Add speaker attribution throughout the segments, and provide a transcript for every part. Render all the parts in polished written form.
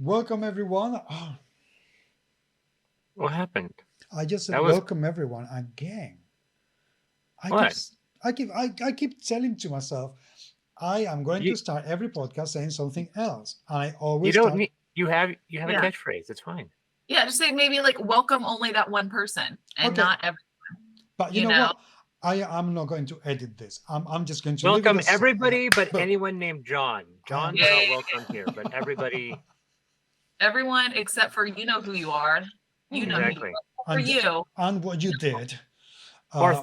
Speaker 1: Welcome everyone. Oh,
Speaker 2: What happened?
Speaker 1: I just said
Speaker 2: That was
Speaker 1: welcome everyone again. I keep
Speaker 2: what?
Speaker 1: s- I keep telling to myself I am going
Speaker 2: You
Speaker 1: to start every podcast saying something else. And I
Speaker 2: you
Speaker 1: always
Speaker 2: don't
Speaker 1: start
Speaker 2: need you have a
Speaker 3: Yeah.
Speaker 2: catchphrase. It's fine.
Speaker 3: Yeah, just say maybe like welcome only that one person and
Speaker 1: okay,
Speaker 3: not every,
Speaker 1: but you
Speaker 3: you
Speaker 1: know
Speaker 3: know.
Speaker 1: what? I'm not going to edit this. I'm just going to leave it
Speaker 2: Welcome
Speaker 1: as
Speaker 2: everybody, but
Speaker 1: boom.
Speaker 2: anyone named John.
Speaker 1: I am
Speaker 2: Johns
Speaker 3: Yeah,
Speaker 2: are
Speaker 1: just
Speaker 2: not
Speaker 3: yeah,
Speaker 2: welcome here, but everybody.
Speaker 3: everyone except for you know who you are. You know who you
Speaker 2: Exactly.
Speaker 3: are. For
Speaker 1: and
Speaker 3: you,
Speaker 1: and what you did. Uh,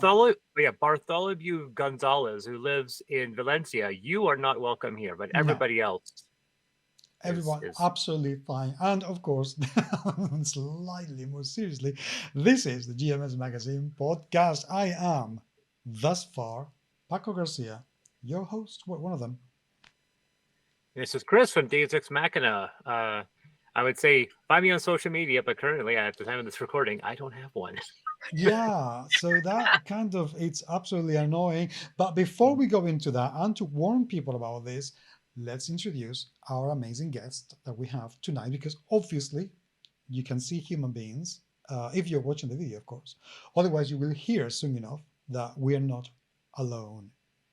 Speaker 2: Bartholomew Gonzalez, who lives in Valencia. You are not welcome here, but
Speaker 1: no,
Speaker 2: everybody else is
Speaker 1: everyone
Speaker 2: is.
Speaker 1: absolutely fine. And of course, slightly more seriously, this is the GMS Magazine podcast. I am thus far Paco Garcia, your host, one of them.
Speaker 2: This is Chris from Deus Ex Machina. I would say find me on social media, but currently, at the time of this recording, I don't have one.
Speaker 1: Yeah, so that kind of it's absolutely annoying. But before we go into that, and to warn people about this, let's introduce our amazing guest that we have tonight, because obviously you can see human beings if you're watching the video, of course. Otherwise, you will hear soon enough that we are not alone.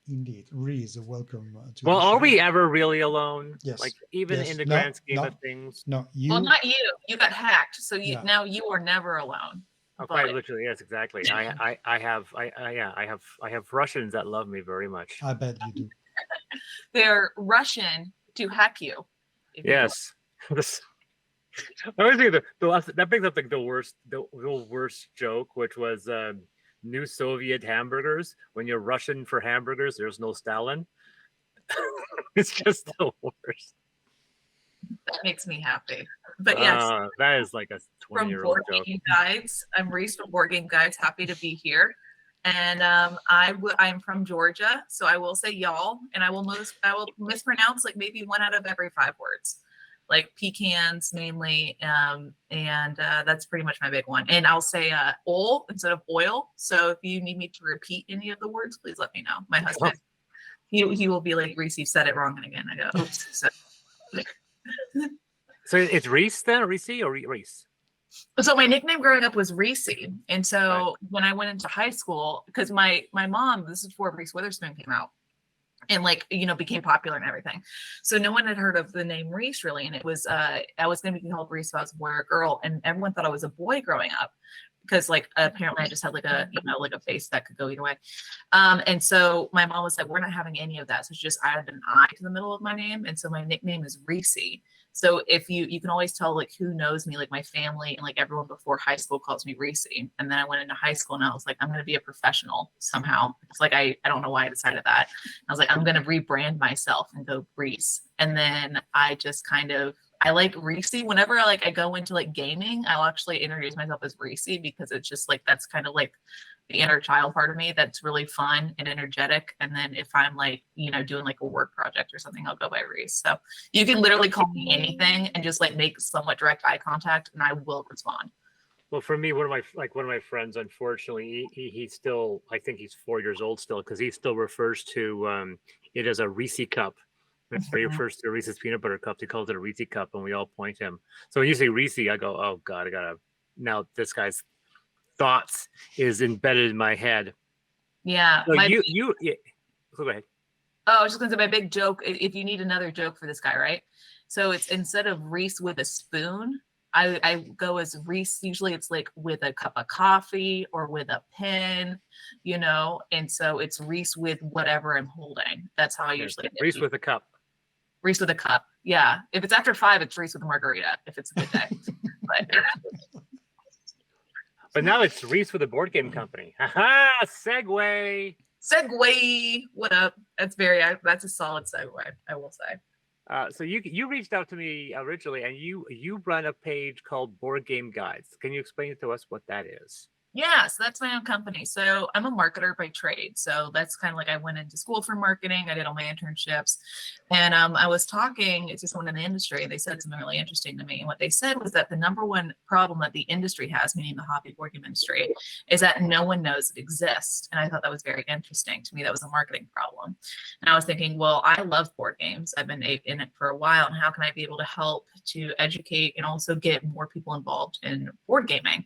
Speaker 1: Indeed, Reese, welcome to
Speaker 2: Well,
Speaker 1: the
Speaker 2: are
Speaker 1: show.
Speaker 2: we ever really alone? Like,
Speaker 1: Yes,
Speaker 2: even in
Speaker 1: yes,
Speaker 2: the
Speaker 1: no,
Speaker 2: grand scheme of
Speaker 1: no,
Speaker 2: things?
Speaker 1: no.
Speaker 3: well,
Speaker 1: You,
Speaker 3: not you. You got hacked, so you
Speaker 1: yeah,
Speaker 3: now you are never alone.
Speaker 2: Oh, quite
Speaker 3: But
Speaker 2: literally, yes, exactly. I have Russians that love me very much.
Speaker 1: I bet you do.
Speaker 3: they're Russian to hack you. If you don't.
Speaker 2: Yes. This, I always think that brings up like the worst joke, which was new Soviet hamburgers. When you're Russian for hamburgers, there's no Stalin. It's just the worst.
Speaker 3: That makes me happy. But yes,
Speaker 2: That is like a
Speaker 3: from
Speaker 2: 20-year-old
Speaker 3: Board
Speaker 2: joke.
Speaker 3: Game Guides. I'm Reese from Board Game Guides. Happy to be here. And I'm from Georgia, so I will say y'all, and I will mispronounce like maybe 1 out of every 5 words, like pecans mainly, and that's pretty much my big one. And I'll say oil instead of oil. So if you need me to repeat any of the words, please let me know. My husband, he will be like, Reese, you said it wrong again. I go, oops.
Speaker 2: So it's Reese then, Reese or Reese?
Speaker 3: So my nickname growing up was Reese, and so
Speaker 2: Right.
Speaker 3: when I went into high school, because my mom, this is before Reese Witherspoon came out, and like became popular and everything, so no one had heard of the name Reese really, and it was I was going to be called Reese if I was a boy or a girl, and everyone thought I was a boy growing up because like apparently I just had like a like a face that could go either way, and so my mom was like, we're not having any of that, so she just added an I to the middle of my name, and so my nickname is Reese. So if you can always tell like who knows me, like my family and like everyone before high school calls me Reese. And then I went into high school and I was like, I'm going to be a professional somehow. It's like, I don't know why I decided that. I was like, I'm going to rebrand myself and go Reese. And then I just kind of, I like Reese. Whenever I go into like gaming, I'll actually introduce myself as Reese because it's just like, that's kind of like the inner child part of me that's really fun and energetic. And then if I'm like, doing like a work project or something, I'll go by Reese. So you can literally call me anything and just like make somewhat direct eye contact and I will respond.
Speaker 2: Well, for me, one of my friends, unfortunately, he still, I think he's 4 years old still, because he still refers to it as a Reese cup. He refers to Reese's peanut butter cups. He calls it a Reese cup, and we all point him. So when you say Reese, I go, oh God, I gotta, now this guy's thoughts is embedded in my head.
Speaker 3: Yeah.
Speaker 2: So yeah. So go ahead.
Speaker 3: Oh, I was just gonna say my big joke. If you need another joke for this guy, right? So it's instead of Reese with a spoon, I go as Reese. Usually it's like with a cup of coffee or with a pen, and so it's Reese with whatever I'm holding. That's how I usually do.
Speaker 2: Reese with a cup.
Speaker 3: Reese with a cup. Yeah. If it's after 5, it's Reese with a margarita. If it's a good day.
Speaker 2: But now it's Reese with a board game company. Ha segue.
Speaker 3: Segue. What up? That's a solid segue, I will say.
Speaker 2: So you reached out to me originally, and you run a page called Board Game Guides. Can you explain to us what that is?
Speaker 3: Yeah, so that's my own company. So I'm a marketer by trade. So that's kind of like I went into school for marketing. I did all my internships. And I was talking to someone in the industry, and they said something really interesting to me. And what they said was that the number one problem that the industry has, meaning the hobby board game industry, is that no one knows it exists. And I thought that was very interesting. To me, that was a marketing problem. And I was thinking, well, I love board games. I've been in it for a while. And how can I be able to help to educate and also get more people involved in board gaming?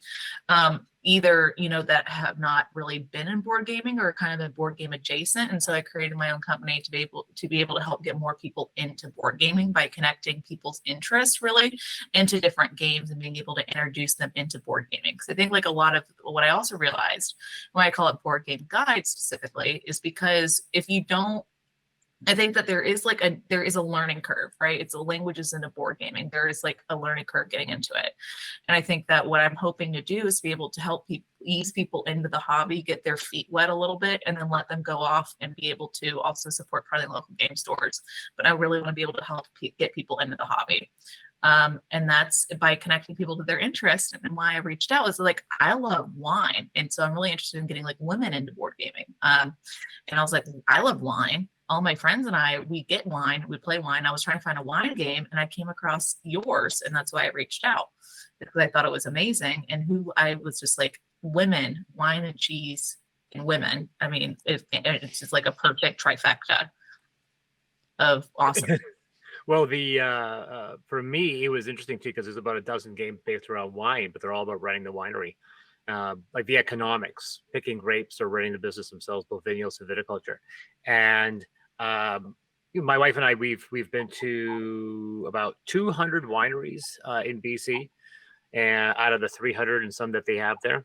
Speaker 3: Either, that have not really been in board gaming or kind of a board game adjacent. And so I created my own company to be able to help get more people into board gaming by connecting people's interests really into different games and being able to introduce them into board gaming. Because I think like a lot of what I also realized when I call it board game guide specifically is because if you don't, I think that there is a learning curve, right? It's a languages into board gaming. There is like a learning curve getting into it. And I think that what I'm hoping to do is be able to help people ease people into the hobby, get their feet wet a little bit, and then let them go off and be able to also support probably local game stores. But I really want to be able to help get people into the hobby. And that's by connecting people to their interest. And why I reached out is like, I love wine. And so I'm really interested in getting like women into board gaming. And I was like, I love wine. All my friends and I, we get wine, we play wine. I was trying to find a wine game and I came across yours. And that's why I reached out because I thought it was amazing. And who I was just like, women, wine and cheese and women. I mean, it's just like a perfect trifecta of awesome.
Speaker 2: Well, for me, it was interesting too because there's about a dozen games based around wine, but they're all about running the winery. Like the economics, picking grapes or running the business themselves, both vineyards and viticulture. And my wife and I, we've been to about 200 wineries in BC, and out of the 300 and some that they have there.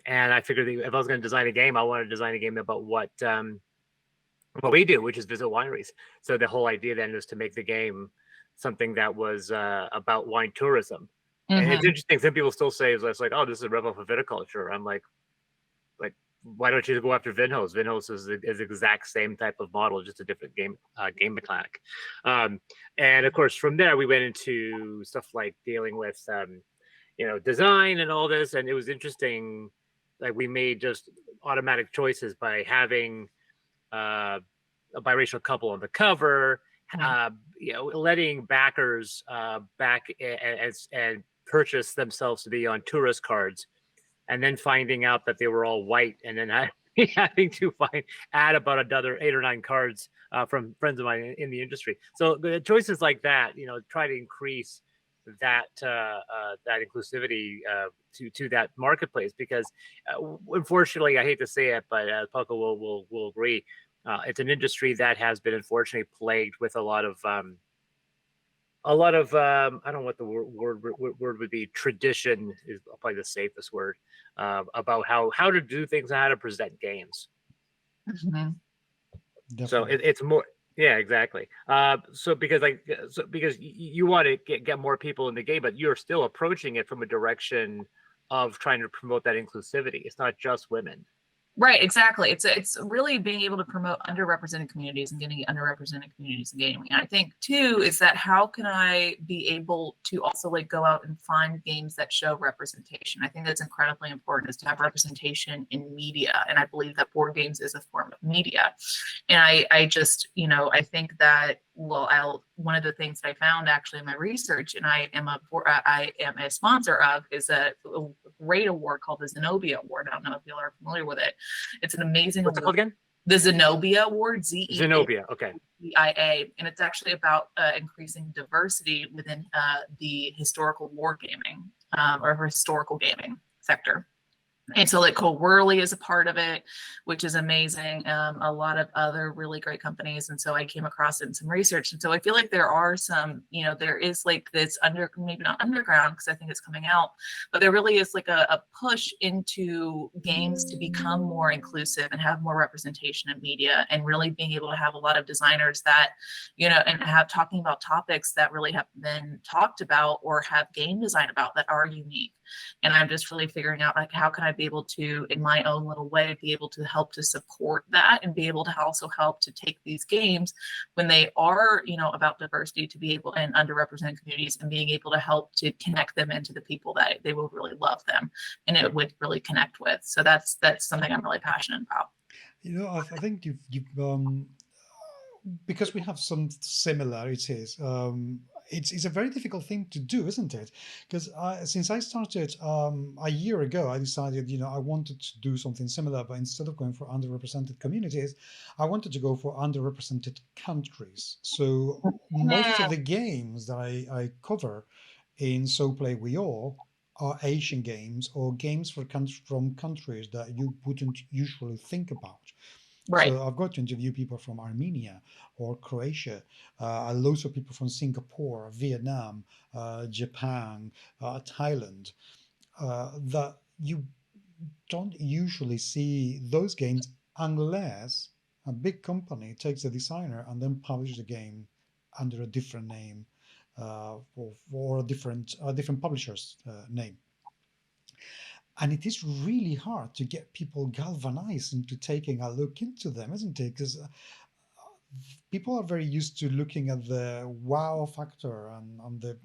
Speaker 2: And I figured if I was going to design a game, I wanted to design a game about what we do, which is visit wineries. So the whole idea then is to make the game something that was about wine tourism. Mm-hmm. And it's interesting. Some people still say it's like, oh, this is a ripoff of viticulture. I'm like, why don't you go after Vinhos? Vinhos is the exact same type of model, just a different game mechanic. And of course, from there we went into stuff like dealing with, design and all this. And it was interesting. Like we made just automatic choices by having a biracial couple on the cover, letting backers back and purchase themselves to be on tourist cards, and then finding out that they were all white, and then having to add about another 8 or 9 cards from friends of mine in the industry. So the choices like that, try to increase that inclusivity to that marketplace, because unfortunately, I hate to say it, but Paco will agree, it's an industry that has been unfortunately plagued with a lot of I don't know what the word would be. Tradition is probably the safest word about how to do things and how to present games. Mm-hmm. So it's more, yeah, exactly. So because you want to get more people in the game, but you're still approaching it from a direction of trying to promote that inclusivity. It's not just women.
Speaker 3: Right, exactly. It's really being able to promote underrepresented communities and getting underrepresented communities in gaming. And I think too is that how can I be able to also like go out and find games that show representation? I think that's incredibly important, is to have representation in media. And I believe that board games is a form of media. And I just, I think that one of the things I found actually in my research, and I am a sponsor of, is a great award called the Zenobia Award. I don't know if you are familiar with it. It's an amazing
Speaker 2: What's
Speaker 3: award.
Speaker 2: It called again?
Speaker 3: The Zenobia Award,
Speaker 2: Zenobia, okay.
Speaker 3: ZEIA, and it's actually about increasing diversity within the historical wargaming or historical gaming sector. And so like Cole Worley is a part of it, which is amazing. A lot of other really great companies. And so I came across it in some research. And so I feel like there are some, there is like this maybe not underground, because I think it's coming out, but there really is like a push into games to become more inclusive and have more representation in media, and really being able to have a lot of designers that, and have talking about topics that really have been talked about or have game design about that are unique. And I'm just really figuring out like, how can I be be able to, in my own little way, be able to help to support that and be able to also help to take these games when they are, about diversity, to be able, and underrepresented communities, and being able to help to connect them into the people that they will really love them and it would really connect with. So that's something I'm really passionate about.
Speaker 1: I think you've because we have some similarities. It's a very difficult thing to do, isn't it? Because since I started a year ago, I decided, I wanted to do something similar, but instead of going for underrepresented communities, I wanted to go for underrepresented countries. So most of the games that I cover in So Play We All are Asian games or games from countries that you wouldn't usually think about.
Speaker 3: Right.
Speaker 1: So I've got to interview people from Armenia or Croatia, loads of people from Singapore, Vietnam, Japan, Thailand, that you don't usually see those games unless a big company takes a designer and then publishes the game under a different name or a different publisher's name. And it is really hard to get people galvanized into taking a look into them, isn't it? Because people are very used to looking at the wow factor and the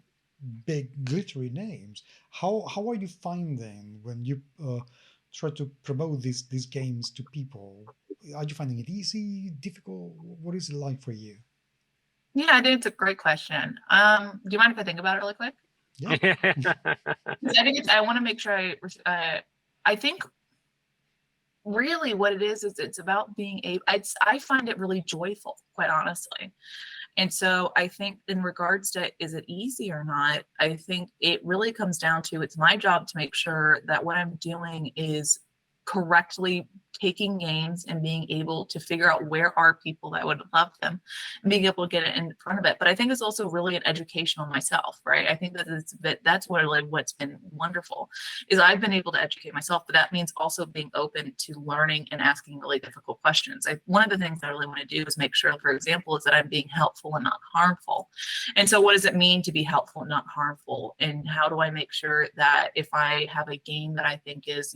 Speaker 1: big glittery names. How are you finding when you try to promote these games to people? Are you finding it easy, difficult? What is it like for you?
Speaker 3: Yeah, I think it's a great question. Do you mind if I think about it really quick?
Speaker 1: Yeah.
Speaker 3: I think I want to make sure I think really what it is it's about being able, I find it really joyful, quite honestly. And so I think in regards to, is it easy or not? I think it really comes down to, it's my job to make sure that what I'm doing is correctly taking games and being able to figure out where are people that would love them and being able to get it in front of it. But I think it's also really an education on myself, right? I think that's what what's been wonderful is I've been able to educate myself, but that means also being open to learning and asking really difficult questions. One of the things I really want to do is make sure, for example, is that I'm being helpful and not harmful. And so what does it mean to be helpful and not harmful? And how do I make sure that if I have a game that I think is,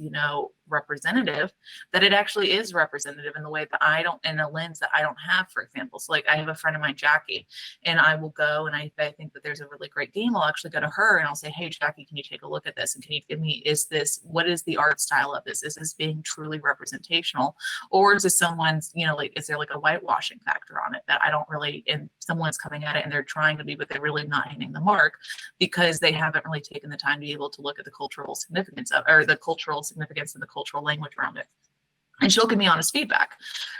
Speaker 3: representative, that it actually is representative in the way that I don't, in a lens that I don't have, for example. So like I have a friend of mine, Jackie, and I will go and I think that there's a really great game. I'll actually go to her and I'll say, hey, Jackie, can you take a look at this? And can you give me, what is the art style of this? Is this being truly representational? Or is this someone's, is there like a whitewashing factor on it that I don't really, and someone's coming at it and they're trying to be, but they're really not hitting the mark because they haven't really taken the time to be able to look at the cultural significance of, or the cultural significance and the cultural language around it. And she'll give me honest feedback.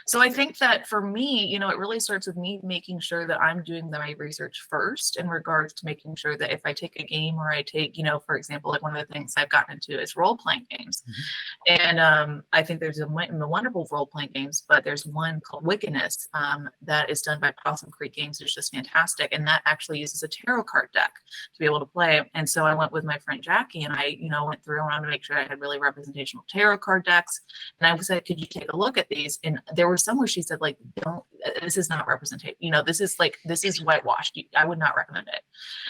Speaker 3: So I think that for me, it really starts with me making sure that I'm doing my research first in regards to making sure that if I take a game or I take, for example, like one of the things I've gotten into is role-playing games. Mm-hmm. And I think there's a wonderful role-playing games, but there's one called Wickedness that is done by Possum Creek Games. It's just fantastic. And that actually uses a tarot card deck to be able to play. And so I went with my friend Jackie and I, went through around to make sure I had really representational tarot card decks. And I was like, could you take a look at these? And there were some where she said, like, this is not representation. This is whitewashed. I would not recommend it.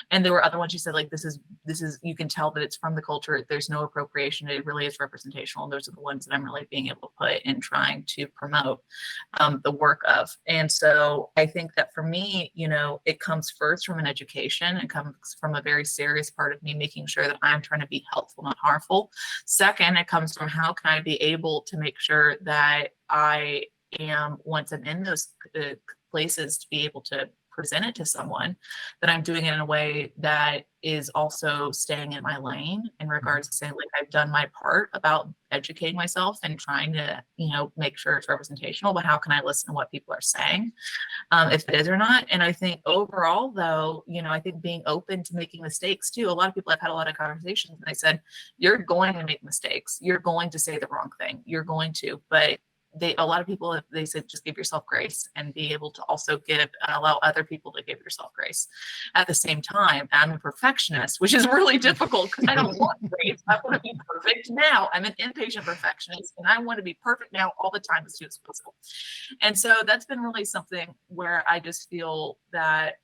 Speaker 3: And there were other ones she said, like, this is, you can tell that it's from the culture. There's no appropriation. It really is representational. And those are the ones that I'm really being able to put in trying to promote the work of. And so I think that for me, it comes first from an education and comes from a very serious part of me making sure that I'm trying to be helpful, not harmful. Second, it comes from how can I be able to make sure that I am, once I'm in those places, to be able to present it to someone, that I'm doing it in a way that is also staying in my lane in regards to saying, like, I've done my part about educating myself and trying to, make sure it's representational, but how can I listen to what people are saying, if it is or not? And I think overall, though, I think being open to making mistakes too. A lot of people have had a lot of conversations and they said, you're going to make mistakes. You're going to say the wrong thing. You're going to, but a lot of people, they said, just give yourself grace and be able to also allow other people to give yourself grace. At the same time, I'm a perfectionist, which is really difficult because I don't want grace. I want to be perfect now. I'm an impatient perfectionist and I want to be perfect now all the time as soon as possible. And so that's been really something where I just feel that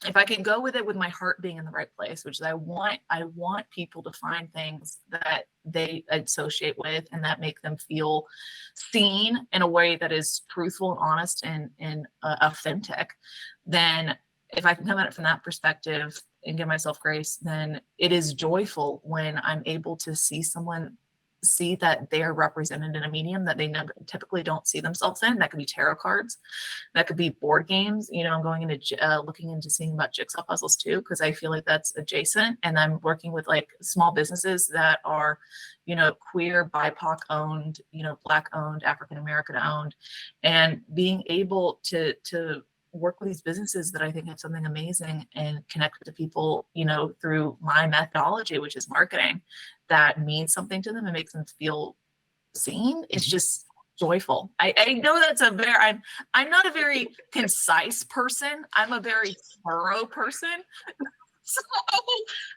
Speaker 3: if I can go with it with my heart being in the right place, which is I want people to find things that they associate with and that make them feel seen in a way that is truthful and honest and authentic, then if I can come at it from that perspective and give myself grace, then it is joyful when I'm able to see someone see that they are represented in a medium that they typically don't see themselves in. That could be tarot cards, that could be board games. You know, I'm going into looking into seeing about jigsaw puzzles too, because I feel like that's adjacent. And I'm working with like small businesses that are, you know, queer, BIPOC owned, you know, Black owned, African American owned, and being able to work with these businesses that I think have something amazing and connect to people, you know, through my methodology, which is marketing, that means something to them and makes them feel seen. It's just joyful. I know that's I'm not a very concise person. I'm a very thorough person. So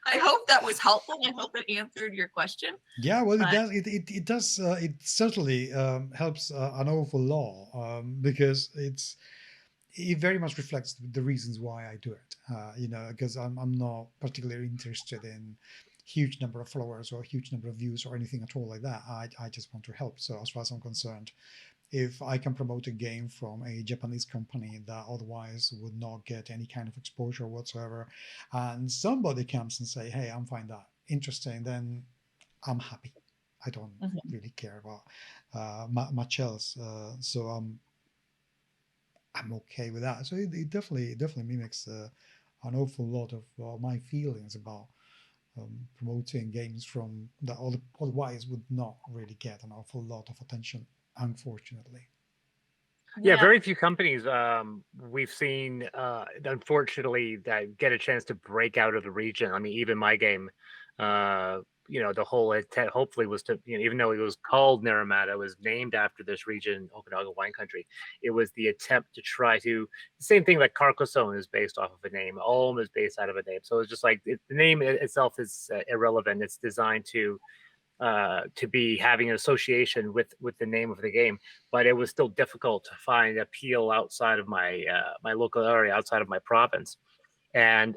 Speaker 3: I hope that was helpful. I hope it answered your question.
Speaker 1: Yeah, well, it does. It does. It certainly helps an awful lot because it very much reflects the reasons why I do it. You know, because I'm not particularly interested in huge number of followers or a huge number of views or anything at all like that. I just want to help. So as far as I'm concerned, if I can promote a game from a Japanese company that otherwise would not get any kind of exposure whatsoever, and somebody comes and say, "Hey, I find that interesting," then I'm happy. I don't really care about much else. So I'm okay with that. So it definitely mimics an awful lot of my feelings about promoting games from that otherwise would not really get an awful lot of attention, unfortunately.
Speaker 2: Yeah, very few companies we've seen, unfortunately, that get a chance to break out of the region. I mean, even my game, you know, the whole intent hopefully was to, you know, even though it was called Naramata, it was named after this region, Okanagan wine country. It was the attempt to try to, the same thing like Carcassonne is based off of a name, Ulm is based out of a name. So it's just like the name itself is irrelevant. It's designed to be having an association with the name of the game, but it was still difficult to find appeal outside of my my local area, outside of my province. And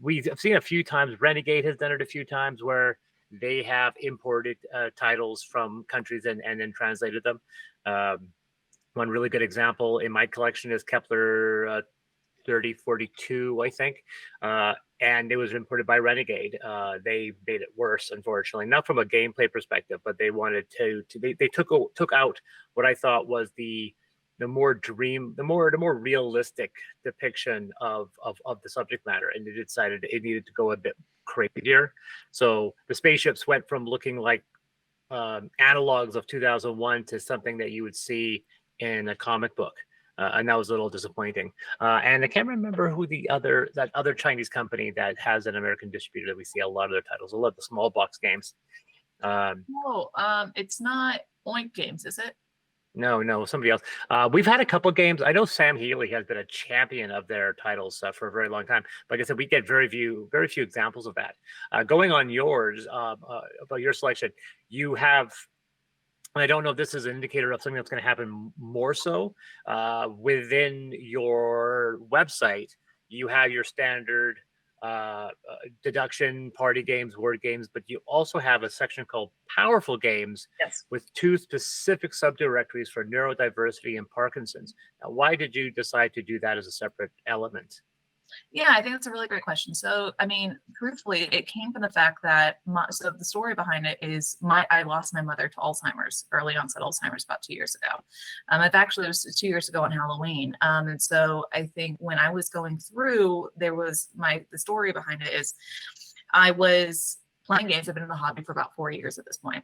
Speaker 2: we've seen a few times. Renegade has done it a few times where they have imported titles from countries and then translated them. One really good example in my collection is Kepler 3042, I think. And it was imported by Renegade. They made it worse, unfortunately, not from a gameplay perspective, but they wanted they took out what I thought was the more realistic depiction of the subject matter, and they decided it needed to go a bit crazier. So the spaceships went from looking like analogs of 2001 to something that you would see in a comic book. And that was a little disappointing. And I can't remember who that other Chinese company that has an American distributor that we see a lot of their titles. I love the small box games.
Speaker 3: It's not Oink Games, is it?
Speaker 2: No, somebody else. We've had a couple games. I know Sam Healy has been a champion of their titles for a very long time. Like I said, we get very few examples of that. Going on yours, about your selection, you have. I don't know if this is an indicator of something that's going to happen more so within your website. You have your standard deduction, party games, word games, but you also have a section called powerful games.
Speaker 3: Yes.
Speaker 2: With 2 specific subdirectories for neurodiversity and Parkinson's. Now, why did you decide to do that as a separate element?
Speaker 3: Yeah, I think that's a really great question. So, I mean, truthfully, it came from the fact that so the story behind it is I lost my mother to Alzheimer's, early onset Alzheimer's, about 2 years ago. It was 2 years ago on Halloween. And so I think when I was going through, the story behind it is I was playing games. I've been in the hobby for about 4 years at this point.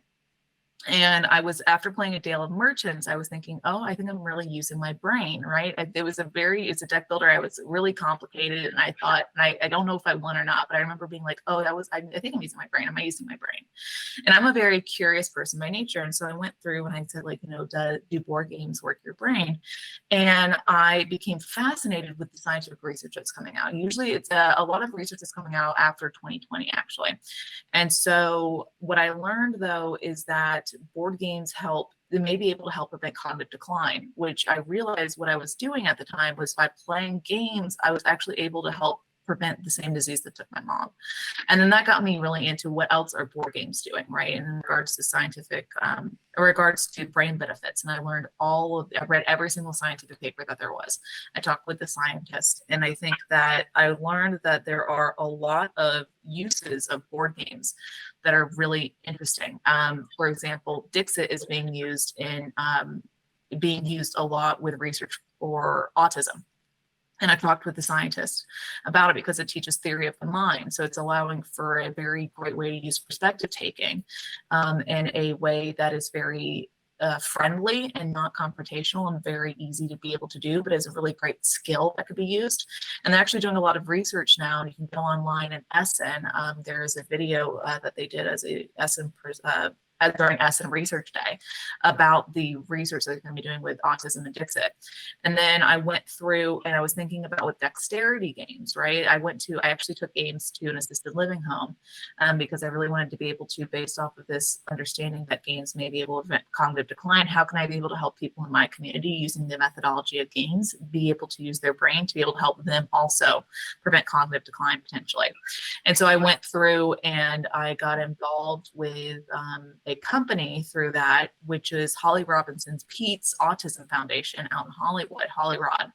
Speaker 3: And after playing a Dale of Merchants, I was thinking, oh, I think I'm really using my brain, right? It's a deck builder. I was really complicated. And I thought, I don't know if I won or not, but I remember being like, oh, I think I'm using my brain. Am I using my brain? And I'm a very curious person by nature. And so I went through and I said, like, do board games work your brain? And I became fascinated with the scientific research that's coming out. Usually it's a lot of research that's coming out after 2020, actually. And so what I learned, though, is that board games they may be able to help prevent cognitive decline, which I realized what I was doing at the time was by playing games, I was actually able to help prevent the same disease that took my mom. And then that got me really into what else are board games doing, right? And in regards to scientific, in regards to brain benefits. And I read every single scientific paper that there was. I talked with the scientists, and I think that I learned that there are a lot of uses of board games that are really interesting. For example, Dixit is being used a lot with research for autism. And I talked with the scientist about it because it teaches theory of the mind. So it's allowing for a very great way to use perspective taking in a way that is very friendly and not confrontational and very easy to be able to do, but is a really great skill that could be used. And they're actually doing a lot of research now. And you can go online in Essen. There's a video that they did as a Essen during Essen Research Day about the research that they're going to be doing with autism and Dixit. And then I went through and I was thinking about with dexterity games, right? I actually took games to an assisted living home because I really wanted to be able to, based off of this understanding that games may be able to prevent cognitive decline, how can I be able to help people in my community using the methodology of games, be able to use their brain to be able to help them also prevent cognitive decline potentially. And so I went through and I got involved with a company through that, which is Holly Robinson's Pete's Autism Foundation out in Hollywood, Hollyrod.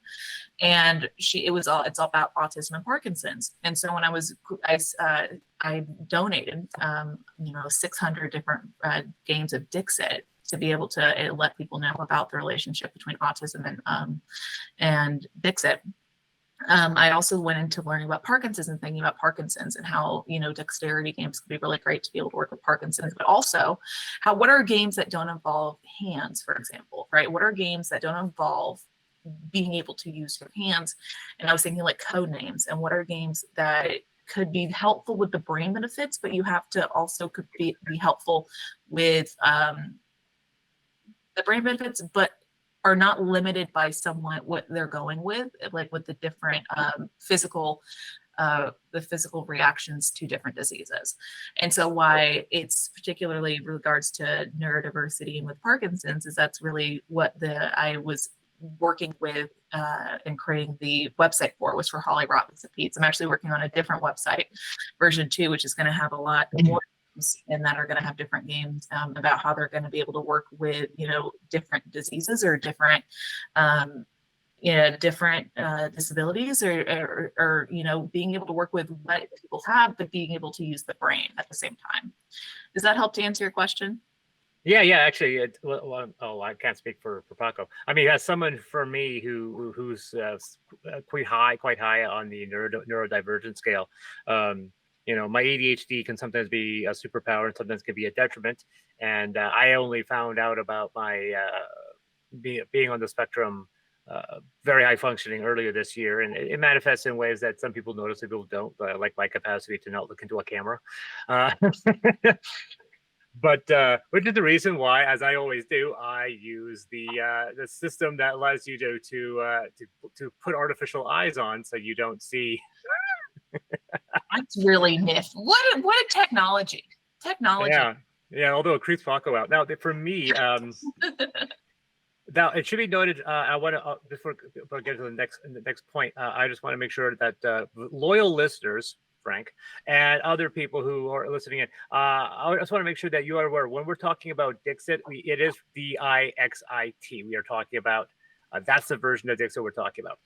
Speaker 3: And it's all about autism and Parkinson's. And so when I donated, 600 different games of Dixit to be able to let people know about the relationship between autism and Dixit. I also went into learning about Parkinson's and thinking about Parkinson's and how, dexterity games could be really great to be able to work with Parkinson's, but also what are games that don't involve hands, for example, right? What are games that don't involve being able to use your hands? And I was thinking like code names, and what are games that could be helpful with the brain benefits, but you have to also could be helpful with the brain benefits, but are not limited by somewhat what they're going with, like with the different physical reactions to different diseases. And so why it's particularly regards to neurodiversity and with Parkinson's is that's really what I was working with and creating the website was for Holly Robinson Pete's. I'm actually working on a different website, version 2, which is going to have a lot more and that are going to have different games about how they're going to be able to work with, different diseases or different, different disabilities or, being able to work with what people have, but being able to use the brain at the same time. Does that help to answer your question?
Speaker 2: Yeah, actually, I can't speak for Paco. I mean, as someone for me who's quite high on the neurodivergent scale, my ADHD can sometimes be a superpower and sometimes can be a detriment. And I only found out about my being on the spectrum, very high functioning earlier this year. And it manifests in ways that some people notice, some people don't, like my capacity to not look into a camera. But which is the reason why, as I always do, I use the system that allows you to put artificial eyes on so you don't see.
Speaker 3: That's really nifty. What a technology.
Speaker 2: Yeah. Although it creeps Paco out. Now, for me, now it should be noted. I want to before I get to the next point. I just want to make sure that loyal listeners, Frank, and other people who are listening in, I just want to make sure that you are aware when we're talking about Dixit, it is Dixit. We are talking about. That's the version of Dixit we're talking about.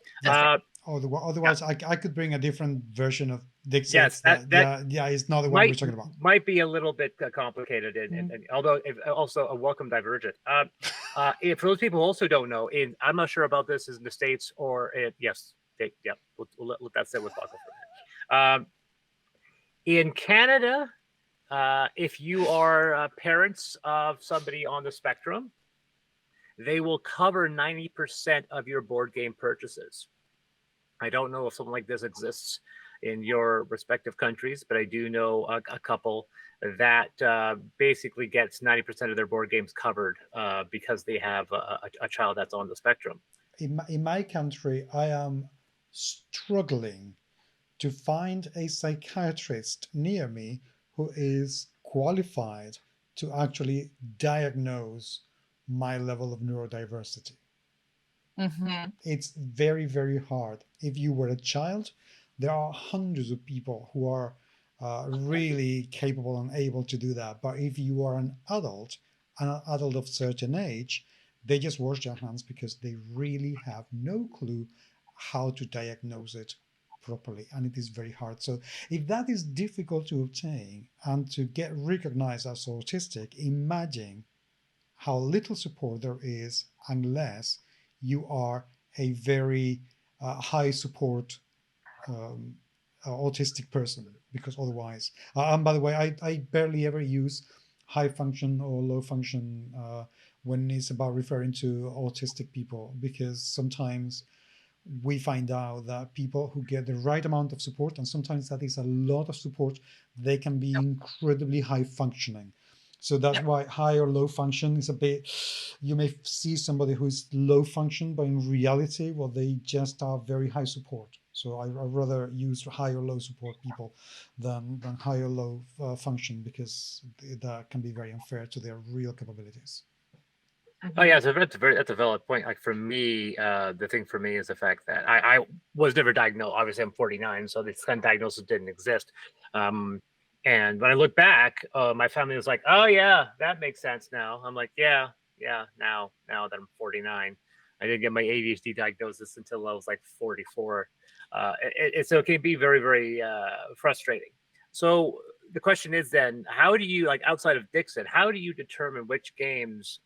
Speaker 1: Otherwise, I could bring a different version of Dixit.
Speaker 2: Yes,
Speaker 1: it's not the one we're talking about.
Speaker 2: Might be a little bit complicated, and although also a welcome divergent. For those people who also don't know, I'm not sure about this in the States or we'll let that sit with Paco for a minute. In Canada, if you are parents of somebody on the spectrum, they will cover 90% of your board game purchases. I don't know if something like this exists in your respective countries, but I do know a couple that basically gets 90% of their board games covered because they have a child that's on the spectrum.
Speaker 1: In my country, I am struggling to find a psychiatrist near me who is qualified to actually diagnose my level of neurodiversity. Mm-hmm. It's very, very hard. If you were a child, There are hundreds of people who are really capable and able to do that. But if you are an adult of certain age, they just wash their hands because they really have no clue how to diagnose it properly, and it is very hard. So if that is difficult to obtain and to get recognized as autistic, imagine how little support there is unless you are a very high support um, autistic person, because otherwise, and by the way, I barely ever use high function or low function when it's about referring to autistic people, because sometimes we find out that people who get the right amount of support, and sometimes that is a lot of support, they can be
Speaker 3: Yep.
Speaker 1: incredibly high functioning. So that's
Speaker 3: Yep.
Speaker 1: why high or low function is a bit, you may see somebody who is low function, but in reality, well, they just are very high support. So I rather use high or low support people than high or low function, because that can be very unfair to their real capabilities.
Speaker 2: Oh yeah, so that's a valid point. Like for me, the thing for me is the fact that I was never diagnosed. Obviously, I'm 49, so this kind of diagnosis didn't exist. And when I look back, my family was like, "Oh yeah, that makes sense now." I'm like, "Yeah, yeah." Now that I'm 49, I didn't get my ADHD diagnosis until I was like 44. So it can be very, very frustrating. So the question is then, how do you, like, outside of Dixon, how do you determine which games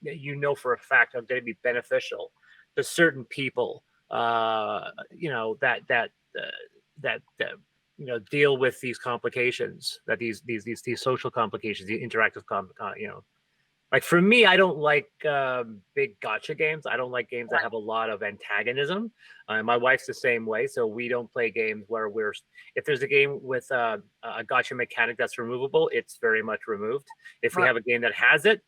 Speaker 2: you know for a fact are going to be beneficial to certain people, that deal with these complications, that these social complications, the interactive like for me, I don't like big gotcha games. I don't like games that have a lot of antagonism. My wife's the same way, so we don't play games where if there's a game with a gotcha mechanic that's removable, it's very much removed. If we
Speaker 3: Right.
Speaker 2: have a game that has it,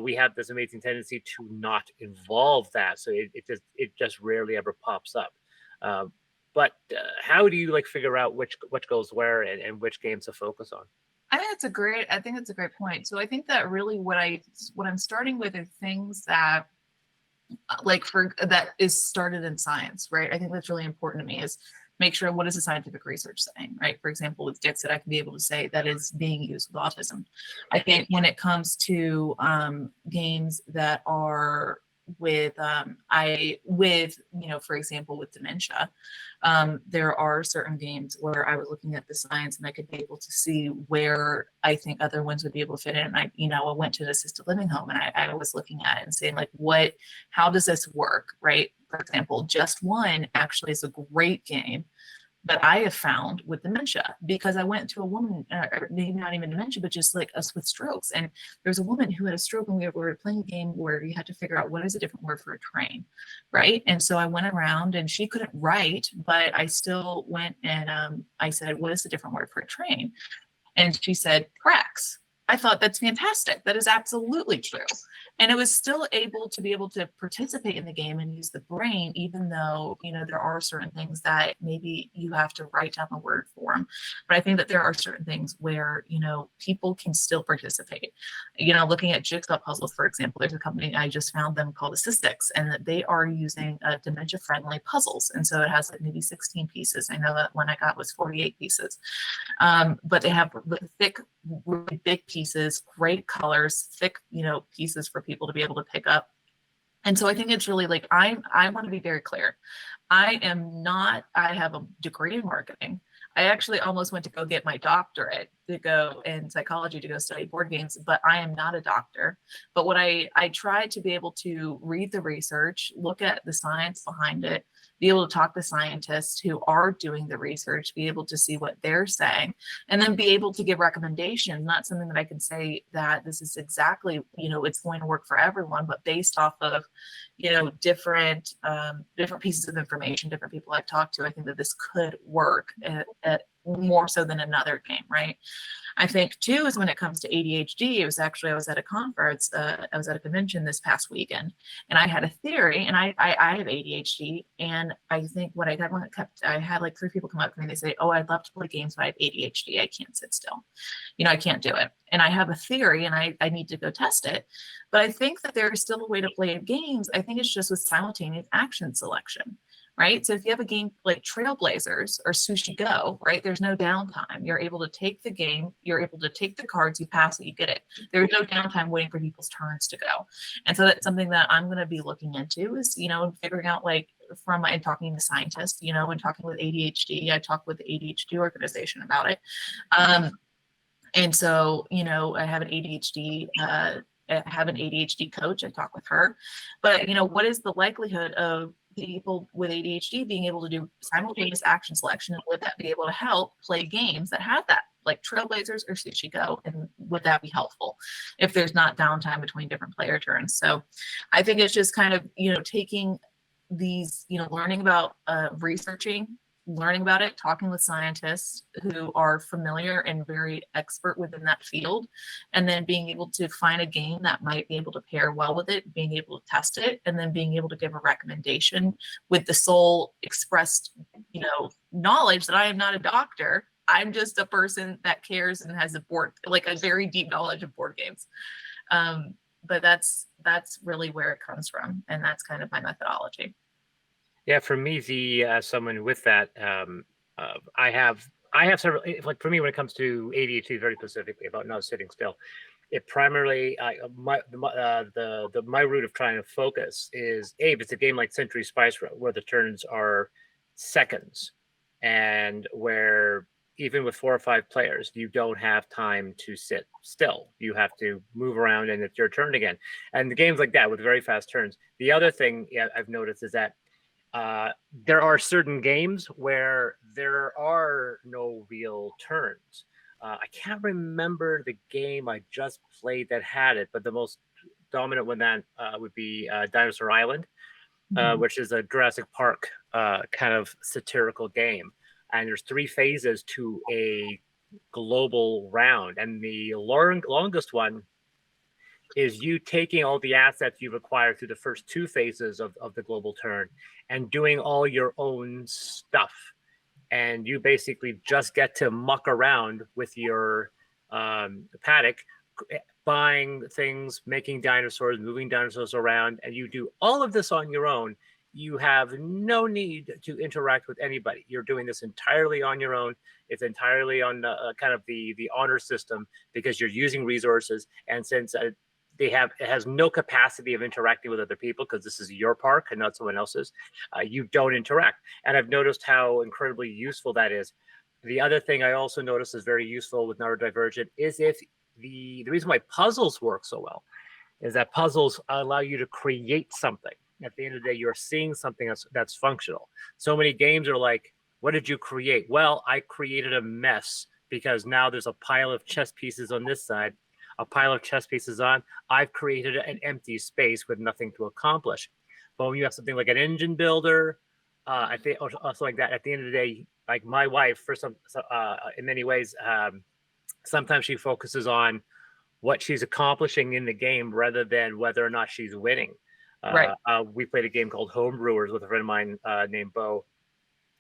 Speaker 2: we have this amazing tendency to not involve that, so it just rarely ever pops up. But how do you like figure out which goes where and which games to focus on?
Speaker 3: I think that's a great point. So I think that really what I'm starting with are things that that is started in science, right? I think that's really important to me, is make sure what is the scientific research saying, right? For example, with Dixit, I can be able to say that is being used with autism. I think when it comes to games that are for example, with dementia, there are certain games where I was looking at the science and I could be able to see where I think other ones would be able to fit in. And I went to an assisted living home and I was looking at it and saying, like, how does this work, right? For example, Just One actually is a great game that I have found with dementia, because I went to a woman, maybe not even dementia, but just like us with strokes. And there was a woman who had a stroke, and we were playing a game where you had to figure out what is a different word for a train, right? And so I went around, and she couldn't write, but I still went and I said, what is the different word for a train? And she said, tracks. I thought, that's fantastic. That is absolutely true. And it was still able to participate in the game and use the brain, even though, there are certain things that maybe you have to write down the word for them. But I think that there are certain things where, people can still participate. Looking at jigsaw puzzles, for example, there's a company, I just found them, called Assistics, and that they are using dementia-friendly puzzles. And so it has like maybe 16 pieces. I know that one I got was 48 pieces. But they have thick, really big pieces, great colors, thick, pieces for people to be able to pick up. And so I think it's really like, I want to be very clear. I have a degree in marketing. I actually almost went to go get my doctorate to go in psychology to go study board games, but I am not a doctor. But what I tried to be able to read the research, look at the science behind it, be able to talk to scientists who are doing the research, be able to see what they're saying, and then be able to give recommendations, not something that I can say that this is exactly, it's going to work for everyone, but based off of, different pieces of information, different people I've talked to, I think that this could work at more so than another game, right? I think too is when it comes to ADHD, I was at a conference, I was at a convention this past weekend, and I had a theory, and I have ADHD, and I think what I had like 3 people come up to me and they say, oh, I'd love to play games, but I have ADHD, I can't sit still, I can't do it. And I have a theory, and I need to go test it. But I think that there is still a way to play games. I think it's just with simultaneous action selection, right? So if you have a game like Trailblazers or Sushi Go, right, there's no downtime. You're able to take the game, you're able to take the cards, you pass it, you get it. There's no downtime waiting for people's turns to go. And so that's something that I'm going to be looking into is, figuring out like and talking to scientists, and talking with ADHD. I talked with the ADHD organization about it. And so, I have an ADHD coach. I talk with her, but what is the likelihood of people with ADHD being able to do simultaneous action selection, and would that be able to help play games that have that, like Trailblazers or Sushi Go, and would that be helpful if there's not downtime between different player turns? So I think it's just kind of, taking these, learning about researching, learning about it, talking with scientists who are familiar and very expert within that field, and then being able to find a game that might be able to pair well with it, being able to test it, and then being able to give a recommendation with the sole expressed, knowledge that I am not a doctor. I'm just a person that cares and has a very deep knowledge of board games. But that's really where it comes from, and that's kind of my methodology.
Speaker 2: Yeah, for me, someone with that, I have several. Like for me, when it comes to ADHD, very specifically about not sitting still, it primarily my route of trying to focus is it's a game like Century Spice Road where the turns are seconds, and where even with 4 or 5 players, you don't have time to sit still. You have to move around, and it's your turn again. And the games like that with very fast turns. The other thing I've noticed is that there are certain games where there are no real turns. I can't remember the game I just played that had it, but the most dominant one that would be Dinosaur Island, which is a Jurassic Park kind of satirical game. And there's 3 phases to a global round. And the longest one is you taking all the assets you've acquired through the first 2 phases of the global turn and doing all your own stuff. And you basically just get to muck around with your paddock, buying things, making dinosaurs, moving dinosaurs around, and you do all of this on your own. You have no need to interact with anybody. You're doing this entirely on your own. It's entirely on kind of the honor system because you're using resources. And since it has no capacity of interacting with other people because this is your park and not someone else's, you don't interact. And I've noticed how incredibly useful that is. The other thing I also noticed is very useful with neurodivergent is if the reason why puzzles work so well is that puzzles allow you to create something. At the end of the day, you're seeing something that's functional. So many games are like, what did you create? Well, I created a mess because now there's a pile of chess pieces on this side, a pile of chess pieces on. I've created an empty space with nothing to accomplish. But when you have something like an engine builder, I think also like that, at the end of the day, like my wife, in many ways, sometimes she focuses on what she's accomplishing in the game rather than whether or not she's winning.
Speaker 3: Right.
Speaker 2: We played a game called Homebrewers with a friend of mine named Bo,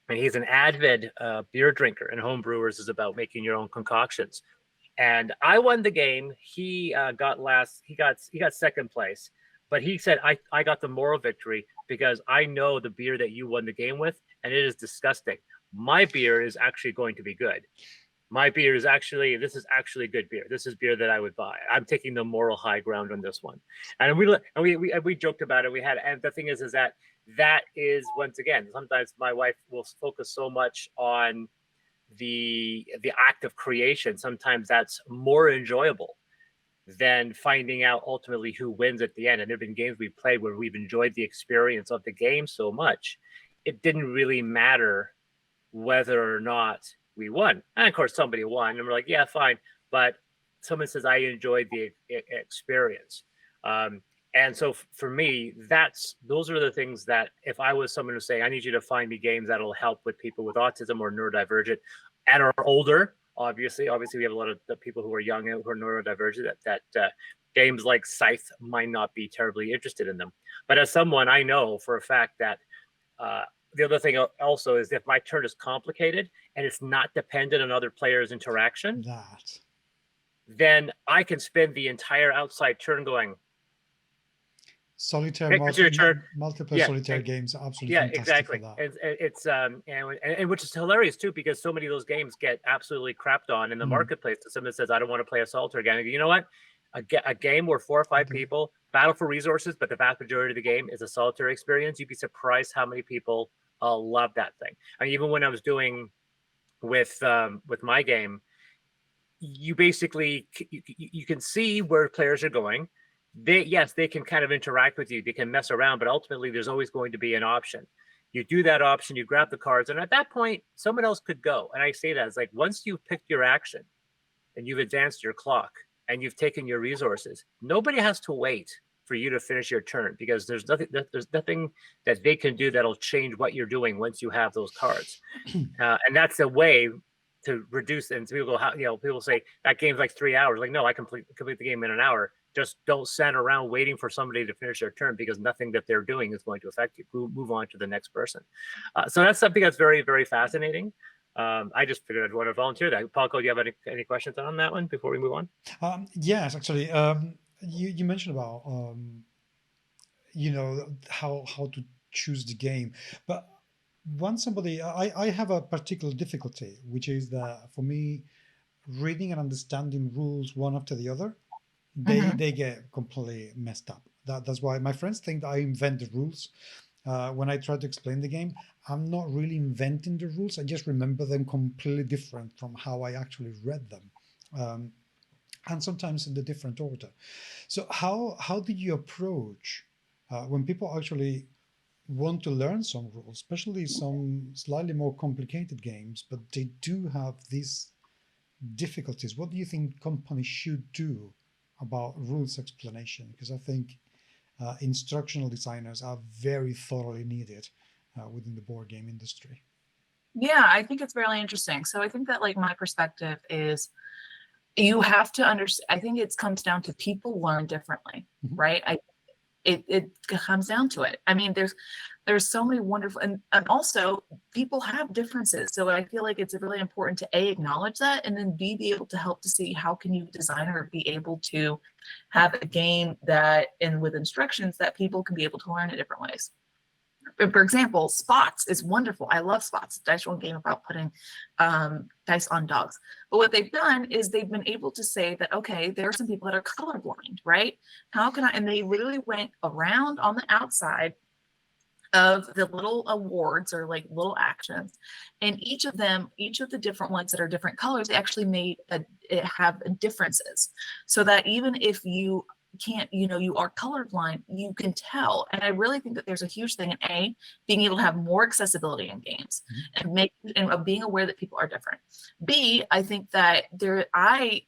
Speaker 2: and he's an avid beer drinker. And Homebrewers is about making your own concoctions. And I won the game. He got last. He got second place, but he said I got the moral victory because I know the beer that you won the game with, and it is disgusting. My beer is actually going to be good. My beer is this is actually good beer. This is beer that I would buy. I'm taking the moral high ground on this one. And we joked about it. And the thing is that is, once again, sometimes my wife will focus so much on the act of creation. Sometimes that's more enjoyable than finding out ultimately who wins at the end. And there've been games we played where we've enjoyed the experience of the game so much, it didn't really matter whether or not we won. And of course somebody won and we're like, yeah, fine. But someone says, I enjoyed the experience. And so for me, those are the things that if I was someone to say, I need you to find me games that'll help with people with autism or neurodivergent and are older, obviously we have a lot of the people who are young who are neurodivergent that games like Scythe might not be terribly interested in them. But as someone, I know for a fact that the other thing also is if my turn is complicated and it's not dependent on other players' interaction, then I can spend the entire outside turn going,
Speaker 1: solitaire,
Speaker 2: Make your turn.
Speaker 1: multiplayer
Speaker 2: Yeah,
Speaker 1: solitaire games are absolutely
Speaker 2: yeah,
Speaker 1: fantastic for
Speaker 2: exactly.
Speaker 1: that.
Speaker 2: It's and which is hilarious too, because so many of those games get absolutely crapped on in the marketplace. To someone that says, "I don't want to play a solitaire game," you know what? A game where 4 or 5 people battle for resources, but the vast majority of the game is a solitary experience. You'd be surprised how many people love that thing. I mean, even when I was doing with my game, you basically you can see where players are going. They can kind of interact with you, they can mess around, but ultimately there's always going to be an option. You do that option, you grab the cards, and at that point someone else could go. And I say that, it's like, once you've picked your action and you've advanced your clock and you've taken your resources, nobody has to wait for you to finish your turn, because there's nothing that they can do that'll change what you're doing once you have those cards. And that's a way to reduce. And people go, people say that game's like 3 hours. Like, no, I complete the game in an hour. Just don't stand around waiting for somebody to finish their turn, because nothing that they're doing is going to affect you. Move on to the next person. So that's something that's very, very fascinating. I just figured I'd want to volunteer that. Paco, do you have any questions on that one before we move on?
Speaker 1: Yes, actually. You mentioned about how to choose the game, but I have a particular difficulty, which is that for me, reading and understanding rules one after the other, they get completely messed up. That's why my friends think that I invent the rules. When I try to explain the game, I'm not really inventing the rules. I just remember them completely different from how I actually read them, and sometimes in the different order. So how do you approach when people actually want to learn some rules, especially some slightly more complicated games, but they do have these difficulties? What do you think companies should do about rules explanation? Because I think instructional designers are very thoroughly needed within the board game industry.
Speaker 3: Yeah, I think it's really interesting. So I think that, like, my perspective is, you have to understand, I think it comes down to people learn differently, right? It comes down to it. I mean, there's so many wonderful, and also people have differences. So I feel like it's really important to acknowledge that, and then be able to help to see how can you design or be able to have a game that, and with instructions that people can be able to learn in different ways. For example, Spots is wonderful. I love Spots. Dice roll game about putting dice on dogs. But what they've done is they've been able to say that, okay, there are some people that are colorblind, right? How can I, and they literally went around on the outside of the little awards, or like little actions, and each of the different ones that are different colors, they actually made have differences, so that even if you can't, you are colorblind, you can tell. And I really think that there's a huge thing in being able to have more accessibility in games, and being aware that people are different. B, I think that I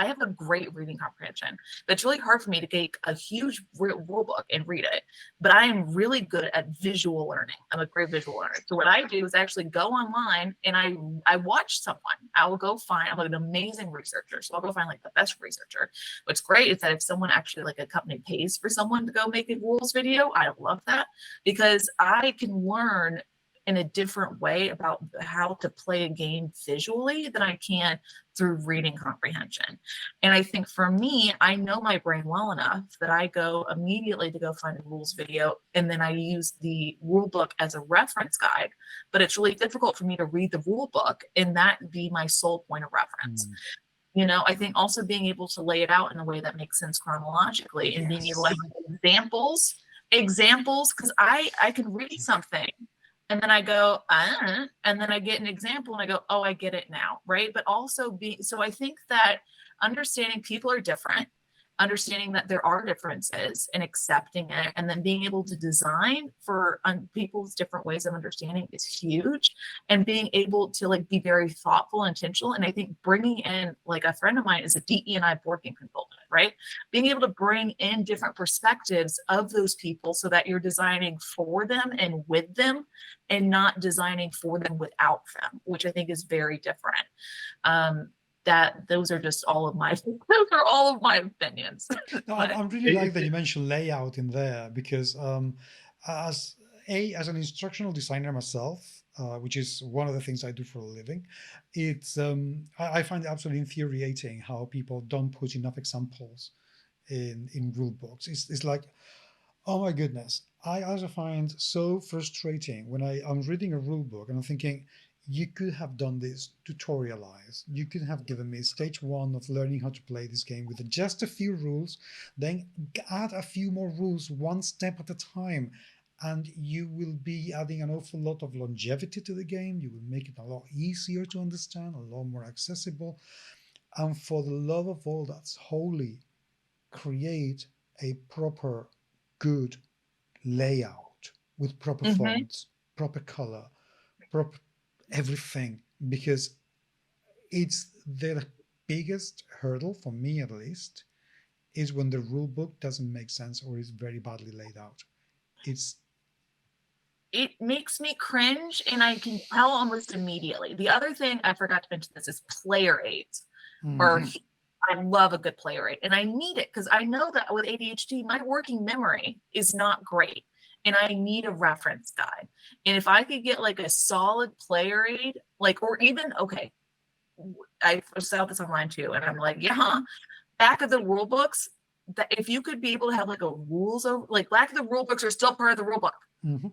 Speaker 3: have a great reading comprehension, but it's really hard for me to take a huge rule book and read it. But I am really good at visual learning. I'm a great visual learner. So what I do is actually go online and I watch someone. I'm an amazing researcher. So I'll go find like the best researcher. What's great is that if someone actually, like a company, pays for someone to go make a rules video, I love that, because I can learn in a different way about how to play a game visually than I can through reading comprehension. And I think for me, I know my brain well enough that I go immediately to go find a rules video, and then I use the rule book as a reference guide. But it's really difficult for me to read the rule book and that be my sole point of reference. I think also being able to lay it out in a way that makes sense chronologically, and being able to have examples, because I can read something and then I go, and then I get an example and I go, oh, I get it now, right? But also so I think that understanding people are different, understanding that there are differences and accepting it, and then being able to design for people's different ways of understanding is huge. And being able to like be very thoughtful and intentional. And I think bringing in, like, a friend of mine is a DE&I board game consultant, right? Being able to bring in different perspectives of those people so that you're designing for them and with them, and not designing for them without them, which I think is very different. Those are all of my opinions.
Speaker 1: No, I'm really like that you mentioned layout in there, because as an instructional designer myself, which is one of the things I do for a living, it's I find it absolutely infuriating how people don't put enough examples in rule books. It's like, oh my goodness, I also find so frustrating when I'm reading a rule book and I'm thinking, you could have done this tutorialized. You could have given me stage one of learning how to play this game with just a few rules, then add a few more rules one step at a time. And you will be adding an awful lot of longevity to the game. You will make it a lot easier to understand, a lot more accessible. And for the love of all that's holy, create a proper, good layout with proper
Speaker 3: Mhm.
Speaker 1: fonts, proper color, proper everything, because it's the biggest hurdle for me at least is when the rule book doesn't make sense or is very badly laid out. It's
Speaker 3: It makes me cringe, and I can tell almost immediately. The other thing I forgot to mention this is player aids. Or
Speaker 1: mhm,
Speaker 3: I love a good player aid, and I need it because I know that with ADHD, my working memory is not great, and I need a reference guide. And if I could get like a solid player aid, like, or even okay, I saw this online too, and I'm like, yeah, back of the rule books. That if you could be able to have like a rules over, like back of the rule books are still part of the rule book.
Speaker 1: mhm.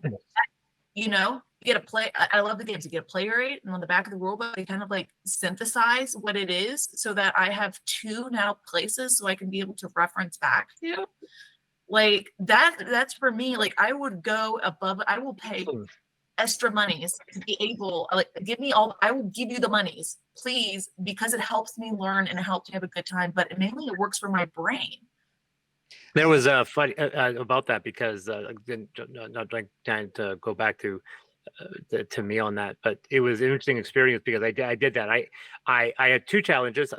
Speaker 3: You know, you get a play. I love the games. You get a player aid, and on the back of the rule book, they kind of like synthesize what it is so that I have two now places so I can be able to reference back to. Like that's for me. Like I would go above, I will pay extra monies to be able, like, give me all, I will give you the monies, please, because it helps me learn and it helps me have a good time. But mainly it works for my brain.
Speaker 2: There was a funny about that because not like trying to go back to me on that, but it was an interesting experience because I did that. I had two challenges.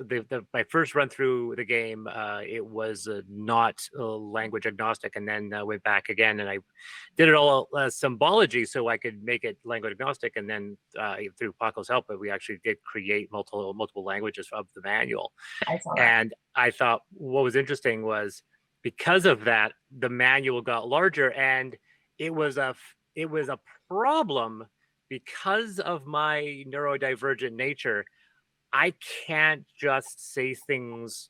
Speaker 2: My first run through the game, it was not language agnostic, and then went back again, and I did it all symbology so I could make it language agnostic, and then through Paco's help, we actually did create multiple languages of the manual.
Speaker 3: I saw that.
Speaker 2: And I thought what was interesting was because of that, the manual got larger, and it was a problem because of my neurodivergent nature. I can't just say things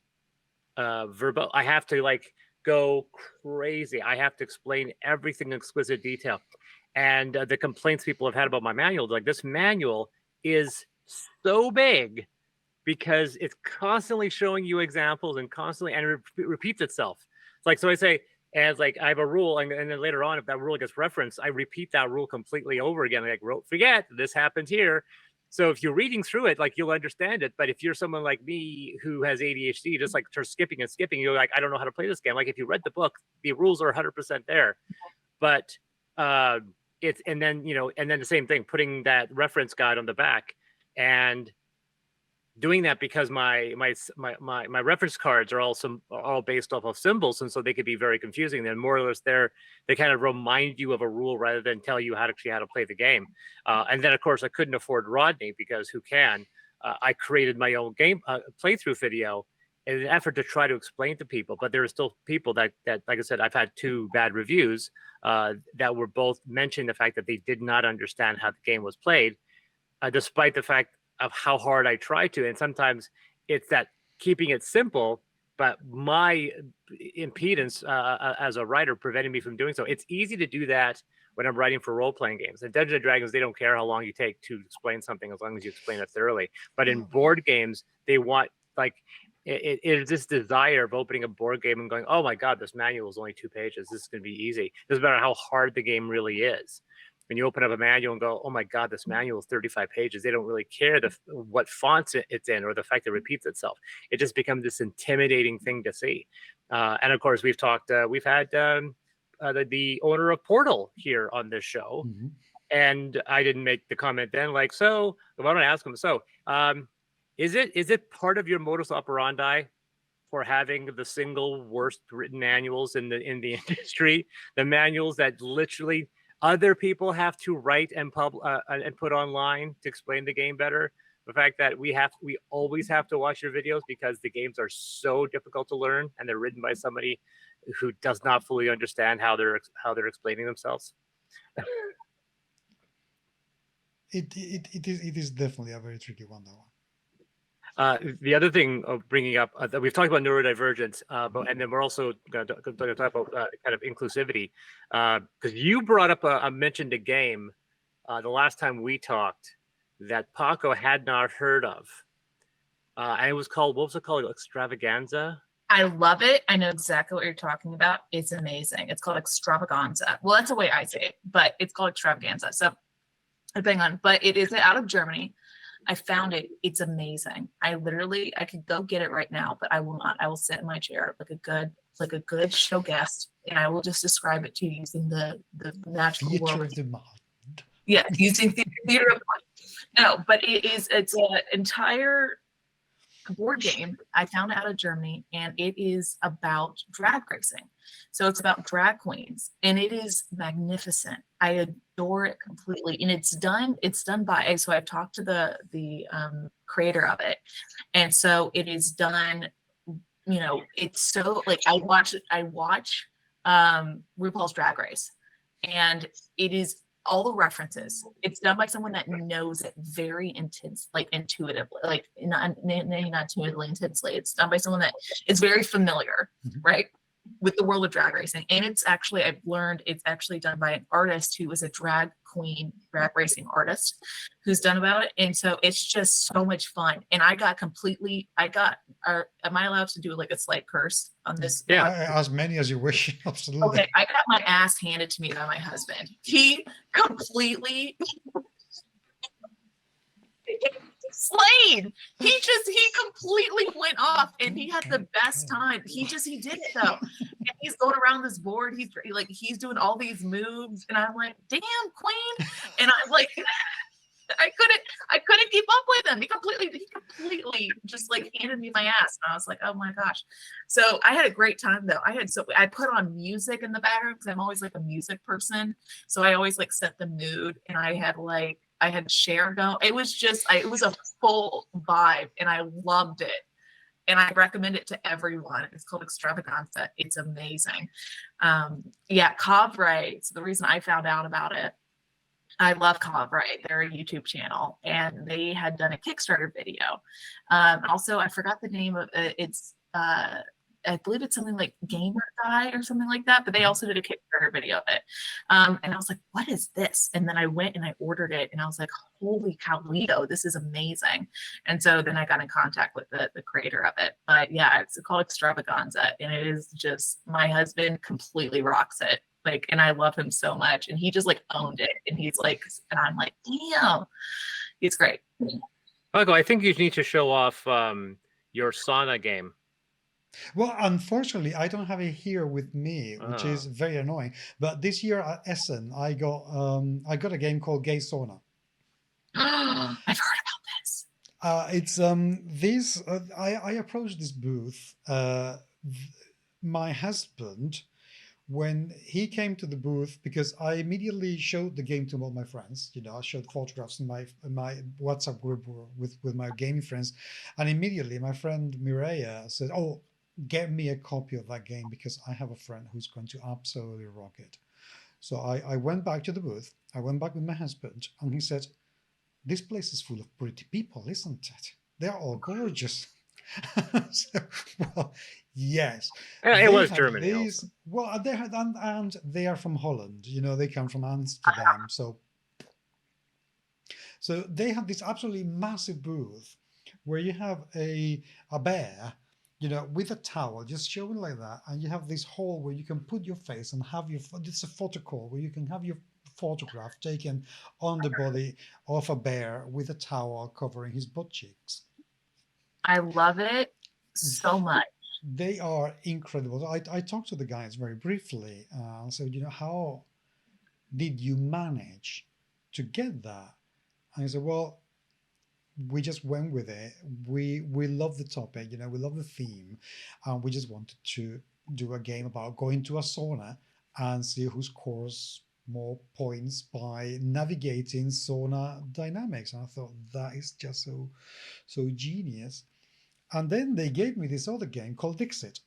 Speaker 2: verbal. I have to like go crazy. I have to explain everything in exquisite detail. And the complaints people have had about my manual, like this manual is so big because it's constantly showing you examples and constantly and it repeats itself. It's like so I say, as like I have a rule, and then later on, if that rule gets referenced, I repeat that rule completely over again. Like, forget this happened here. So if you're reading through it, like you'll understand it. But if you're someone like me who has ADHD, just like starts skipping and skipping, you're like, I don't know how to play this game. Like if you read the book, the rules are 100% there. But it's and then and then the same thing, putting that reference guide on the back and doing that because my reference cards are all based off of symbols, and so they could be very confusing. Then more or less they kind of remind you of a rule rather than tell you how to play the game. And then of course I couldn't afford Rodney because who can? I created my own game playthrough video in an effort to try to explain to people, but there are still people that like I said, I've had two bad reviews that were both mentioning the fact that they did not understand how the game was played, despite the fact of how hard I try to. And sometimes it's that keeping it simple, but my impedance as a writer prevented me from doing so. It's easy to do that when I'm writing for role-playing games. In Dungeons and Dragons, they don't care how long you take to explain something as long as you explain it thoroughly. But in board games, they want like it is this desire of opening a board game and going, oh my God, this manual is only 2 pages. This is going to be easy. It doesn't matter how hard the game really is. When you open up a manual and go, oh my God, this manual is 35 pages. They don't really care what fonts it's in or the fact that it repeats itself. It just becomes this intimidating thing to see. And of course, we've had the owner of Portal here on this show.
Speaker 1: Mm-hmm.
Speaker 2: And I didn't make the comment then, like, so I want to ask him, is it part of your modus operandi for having the single worst written manuals in the industry, the manuals that literally other people have to write and put online to explain the game better? The fact that we always have to watch your videos because the games are so difficult to learn and they're written by somebody who does not fully understand how they're explaining themselves.
Speaker 1: It is definitely a very tricky one, that one.
Speaker 2: The other thing of bringing up that we've talked about neurodivergence, and then we're also going to talk about kind of inclusivity, because you brought up mentioned a game the last time we talked that Paco had not heard of, and it was called, what was it called? Extravaganza.
Speaker 3: I love it. I know exactly what you're talking about. It's amazing. It's called Extravaganza. Well, that's the way I say it, but it's called Extravaganza. So depending on, but it is out of Germany. I found it. It's amazing. I could go get it right now, but I will not. I will sit in my chair like a good show guest, and I will just describe it to you using the natural
Speaker 1: Theater
Speaker 3: world.
Speaker 1: of the mind.
Speaker 3: Yeah, using theater of mind. No, but it's an entire board game I found out of Germany, and it is about drag racing. So it's about drag queens, and it is magnificent. I adore it completely, and it's done by. So I've talked to the creator of it, and so it is done. You know, it's so like I watch RuPaul's Drag Race, and it is all the references. It's done by someone that knows it very intense, like intuitively, like not intuitively, intensely. It's done by someone that is very familiar, right, with the world of drag racing. And it's actually, I've learned it's actually done by an artist who is a drag queen, drag racing artist who's done about it. And so it's just so much fun. And am I allowed to do like a slight curse on this?
Speaker 2: Yeah.
Speaker 1: As many as you wish. Absolutely.
Speaker 3: Okay, I got my ass handed to me by my husband. He completely slayed. He completely went off, and he had the best time. He did it though. And he's going around this board. He's doing all these moves, and I'm like, damn, queen. And I'm like, I couldn't keep up with him. He completely just like handed me my ass. And I was like, oh my gosh. So I had a great time though. I put on music in the background because I'm always like a music person. So I always like set the mood, and I had Cher go. It was a full vibe, and I loved it. And I recommend it to everyone. It's called Extravaganza. It's amazing. Covray. So the reason I found out about it, I love Covray. They're a YouTube channel, and they had done a Kickstarter video. Also, I forgot the name of it. It's I believe it's something like Gamer Guy or something like that, but they also did a Kickstarter video of it. And I was like, what is this? And then I went and I ordered it, and I was like, holy cowlito, this is amazing. And so then I got in contact with the creator of it. But yeah, it's called Extravaganza, and it is just, my husband completely rocks it. Like, and I love him so much, and he just like owned it. And he's like, and I'm like, damn, it's great.
Speaker 2: Paco, I think you need to show off your sauna game.
Speaker 1: Well, unfortunately, I don't have it here with me, which is very annoying. But this year at Essen, I got a game called Gay Sauna.
Speaker 3: I've heard about this.
Speaker 1: It's this. I approached this booth. My husband, when he came to the booth, because I immediately showed the game to all my friends. You know, I showed photographs in my WhatsApp group with my gaming friends, and immediately my friend Mireia said, "Oh, get me a copy of that game because I have a friend who's going to absolutely rock it." So I went back to the booth. I went back with my husband, and he said, "This place is full of pretty people, isn't it? They're all gorgeous." So, well, yes.
Speaker 2: It was Germany.
Speaker 1: Well, they had, and they are from Holland. You know, they come from Amsterdam. So they have this absolutely massive booth where you have a bear, you know, with a towel, just showing like that, and you have this hole where you can put your face and have your. It's a photo call where you can have your photograph taken on the body of a bear with a towel covering his butt cheeks.
Speaker 3: I love it so much.
Speaker 1: They are incredible. I talked to the guys very briefly. So, you know, how did you manage to get that? And I said, well, we just went with it. We love the topic, you know, we love the theme. We just wanted to do a game about going to a sauna and see who scores more points by navigating sauna dynamics. And I thought that is just so genius. And then they gave me this other game called Dixit.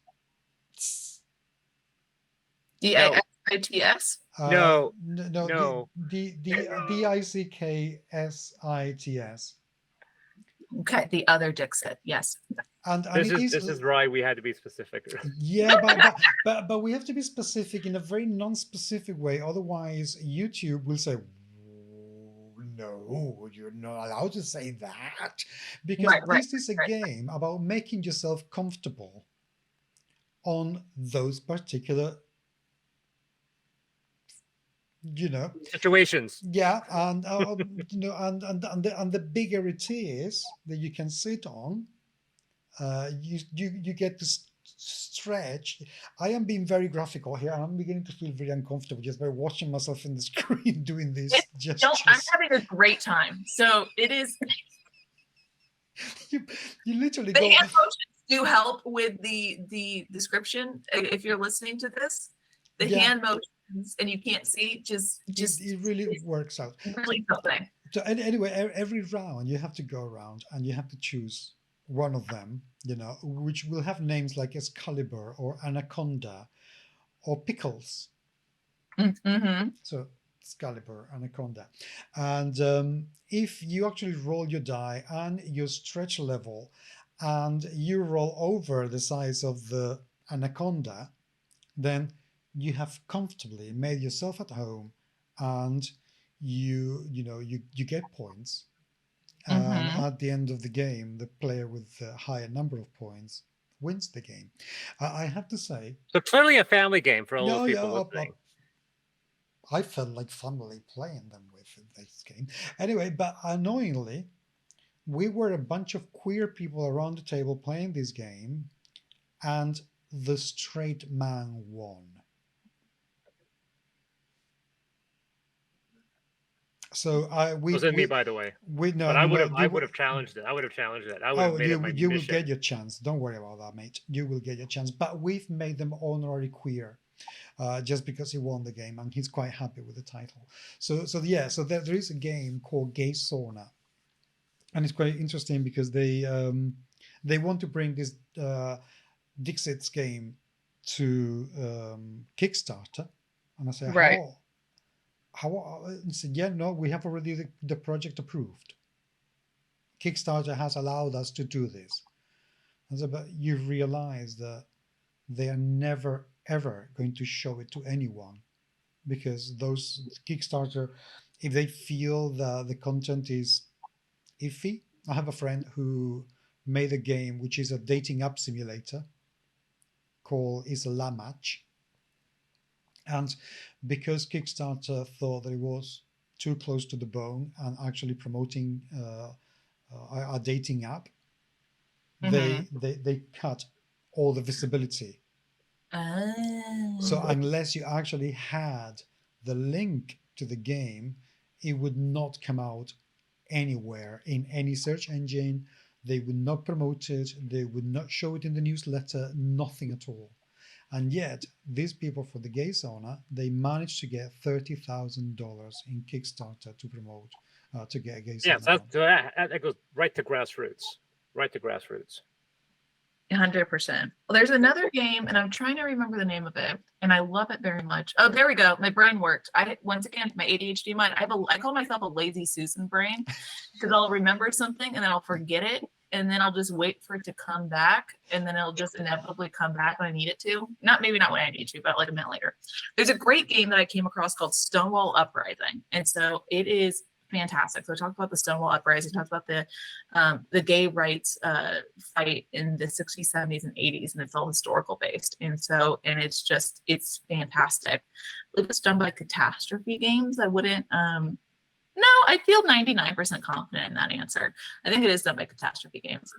Speaker 3: DICKSITS?
Speaker 2: No.
Speaker 1: DICKSITS.
Speaker 3: Okay, the other Dixit, yes.
Speaker 1: And
Speaker 2: This is why we had to be specific.
Speaker 1: yeah, but we have to be specific in a very non-specific way. Otherwise, YouTube will say, no, you're not allowed to say that, because
Speaker 3: Right, right,
Speaker 1: this is a
Speaker 3: right.
Speaker 1: game about making yourself comfortable on those particular,
Speaker 2: situations.
Speaker 1: yeah, and and the bigger it is that you can sit on, you get to stretch. I am being very graphical here, and I'm beginning to feel very uncomfortable just by watching myself in the screen doing these gestures.
Speaker 3: I'm having a great time. So it is.
Speaker 1: you literally
Speaker 3: The
Speaker 1: go.
Speaker 3: hand motions do help with the description. If you're listening to this, the hand motions, and you can't see, just
Speaker 1: it really works out.
Speaker 3: Really something.
Speaker 1: So anyway, every round you have to go around and you have to choose one of them, which will have names like Excalibur or Anaconda or Pickles.
Speaker 3: Mm-hmm.
Speaker 1: So Excalibur, Anaconda. And if you actually roll your die and your stretch level and you roll over the size of the Anaconda, then you have comfortably made yourself at home, and you get points. And at the end of the game, the player with the higher number of points wins the game. I have to say,
Speaker 2: so clearly a family game for all those people listening.
Speaker 1: I felt like family playing them with this game. Anyway, but annoyingly, we were a bunch of queer people around the table playing this game, and the straight man won. So
Speaker 2: wasn't me, by the way. But I would have challenged it. I would have challenged it. I would have made it my
Speaker 1: you will
Speaker 2: mission.
Speaker 1: get your chance. Don't worry about that, mate. You will get your chance. But we've made them honorary queer, just because he won the game, and he's quite happy with the title. So there is a game called Gay Sauna, and it's quite interesting because they want to bring this Dixit's game to Kickstarter, and I say,
Speaker 3: right.
Speaker 1: How? I said, yeah, no, we have already the project approved. Kickstarter has allowed us to do this. I said, but you realize that they are never ever going to show it to anyone, because those Kickstarter, if they feel that the content is iffy. I have a friend who made a game which is a dating app simulator called Is a La Match. And because Kickstarter thought that it was too close to the bone and actually promoting a dating app, they cut all the visibility.
Speaker 3: Oh.
Speaker 1: So unless you actually had the link to the game, it would not come out anywhere in any search engine. They would not promote it. They would not show it in the newsletter, nothing at all. And yet, these people for the Gay Sauna, they managed to get $30,000 in Kickstarter to promote, to get a Gay Sauna.
Speaker 2: Yeah, that goes right to grassroots. Right to grassroots.
Speaker 3: 100%. Well, there's another game, and I'm trying to remember the name of it, and I love it very much. Oh, there we go. My brain worked. Once again, my ADHD mind. I call myself a lazy Susan brain, because I'll remember something and then I'll forget it, and then I'll just wait for it to come back, and then it'll just inevitably come back when I need it to. Maybe not when I need to, but like a minute later. There's a great game that I came across called Stonewall Uprising, and so it is fantastic. So I talked about the Stonewall Uprising, talked about the gay rights fight in the 60s, 70s, and 80s, and it's all historical based. And it's fantastic. It was done by Catastrophe Games. I wouldn't no, I feel 99% confident in that answer. I think it is done by Catastrophe Games.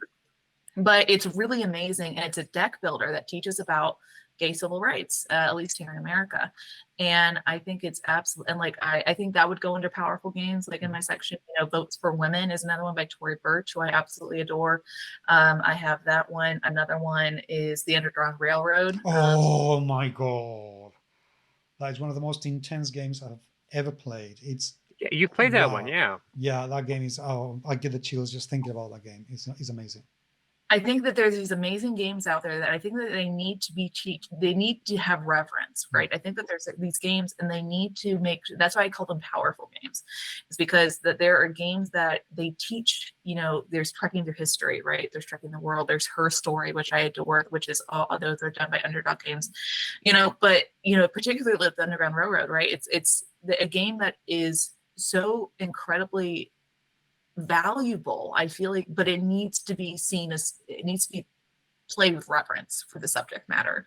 Speaker 3: But it's really amazing, and it's a deck builder that teaches about gay civil rights, at least here in America. And I think it's absolutely, and like I think that would go under powerful games. Like in my section, Votes for Women is another one by Tory Burch, who I absolutely adore. I have that one. Another one is The Underground Railroad.
Speaker 1: Oh my god, that is one of the most intense games I've ever played.
Speaker 2: Yeah, you played that one, yeah.
Speaker 1: Yeah, that game is. Oh, I get the chills just thinking about that game. It's amazing.
Speaker 3: I think that there's these amazing games out there that I think that they need to be they need to have reverence, right? I think that there's these games and they need to make, that's why I call them powerful games. It's because that there are games that they teach, there's trekking through history, right? There's trekking the world, there's Her Story, which I adore, which is all those are done by Underdog Games, but particularly with the Underground Railroad, right? It's a game that is so incredibly valuable, I feel like, but it needs to be seen as, it needs to be played with reverence for the subject matter.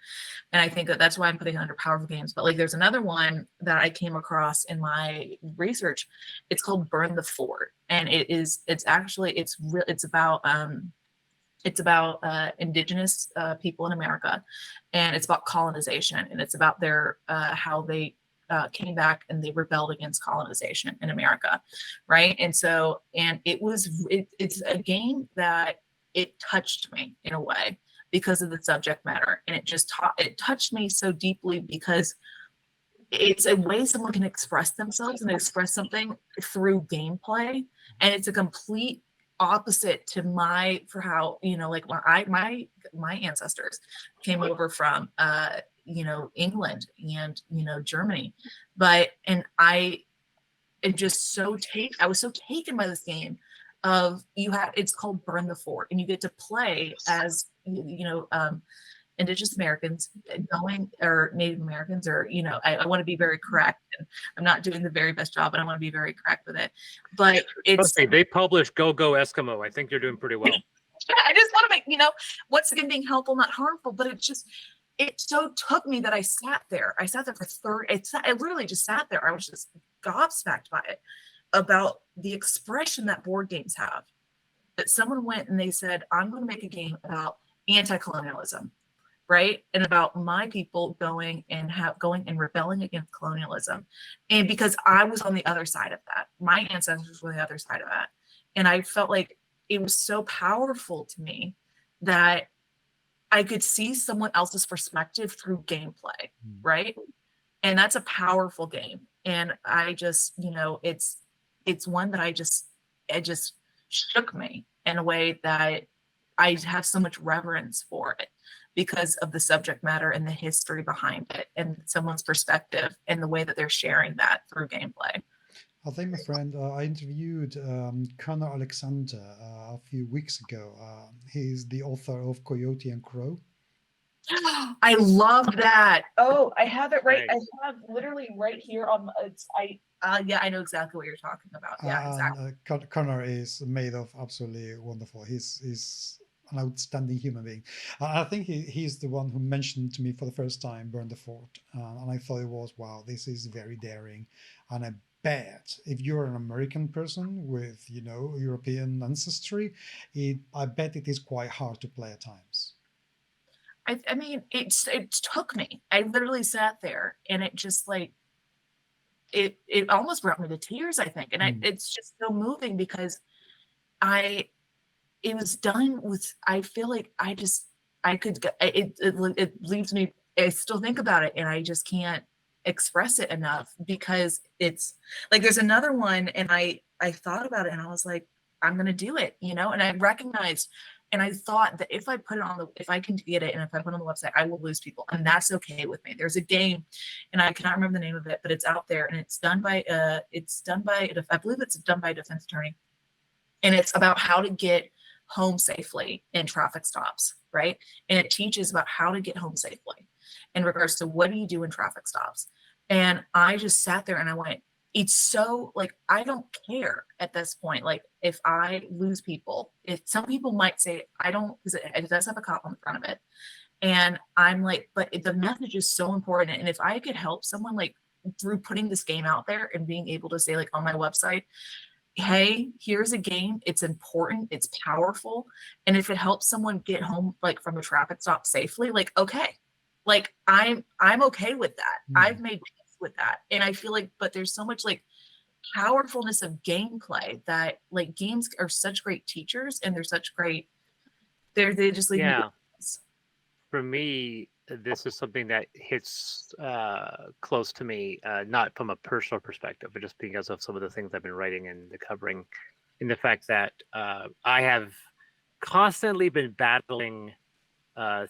Speaker 3: And I think that that's why I'm putting it under powerful games. But like there's another one that I came across in my research. It's called Burn the Fort. And it's about indigenous people in America, and it's about colonization, and it's about their how they came back and they rebelled against colonization in America, right? And so, and it's a game that it touched me in a way because of the subject matter, and it touched me so deeply because it's a way someone can express themselves and express something through gameplay, and it's a complete opposite to how like my ancestors came over from England and Germany, I was so taken by this game of it's called Burn the Fort, and you get to play as Indigenous Americans or Native Americans, or I want to be very correct, and I'm not doing the very best job, but I want to be very correct with it. But it's
Speaker 2: okay, they published Go Go Eskimo. I think you're doing pretty well.
Speaker 3: I just want to make once again being helpful, not harmful, but it so took me that I sat there for I literally just sat there. I was just gobsmacked by it, about the expression that board games have. That someone went and they said, I'm going to make a game about anti-colonialism, right? And about my people going and rebelling against colonialism. And because I was on the other side of that, my ancestors were on the other side of that. And I felt like it was so powerful to me that I could see someone else's perspective through gameplay, right? And that's a powerful game. And I just, it's one that it just shook me in a way that I have so much reverence for it because of the subject matter and the history behind it and someone's perspective and the way that they're sharing that through gameplay.
Speaker 1: I think, my friend, I interviewed Connor Alexander a few weeks ago. He's the author of Coyote and Crow.
Speaker 3: I love that. Oh, I have it right. Nice. I have literally right here on yeah, I know exactly what you're talking about. Yeah, exactly.
Speaker 1: Connor is made of absolutely wonderful. He's an outstanding human being. I think he's the one who mentioned to me for the first time Burn the Fort, and I thought it was, wow, this is very daring. And I bet if you're an American person with European ancestry, I bet it is quite hard to play at times.
Speaker 3: I mean, it took me. I literally sat there, and it just like it almost brought me to tears, I think. And it's just so moving because it was done with, I feel like it leaves me, I still think about it and I just can't express it enough because it's like, there's another one and I thought about it and I was like, I'm going to do it, and I recognized, and I thought that if I put it if I can get it and if I put it on the website, I will lose people, and that's okay with me. There's a game, and I cannot remember the name of it, but it's out there, and it's done by I believe it's done by a defense attorney, and it's about how to get home safely in traffic stops, right? And it teaches about how to get home safely in regards to what do you do in traffic stops. And I just sat there and I went, it's so like, I don't care at this point. Like if I lose people, if some people might say, I don't, because it does have a cop on the front of it. And I'm like, but the message is so important. And if I could help someone like through putting this game out there and being able to say like on my website, hey, here's a game. It's important. It's powerful. And if it helps someone get home like from a traffic stop safely, like, okay, like I'm okay with that. I've made peace with that. And I feel like, but there's so much like powerfulness of gameplay that like games are such great teachers and they're such great, they just leave me.
Speaker 2: For me, this is something that hits close to me, not from a personal perspective, but just because of some of the things I've been writing and covering, in the fact that I have constantly been battling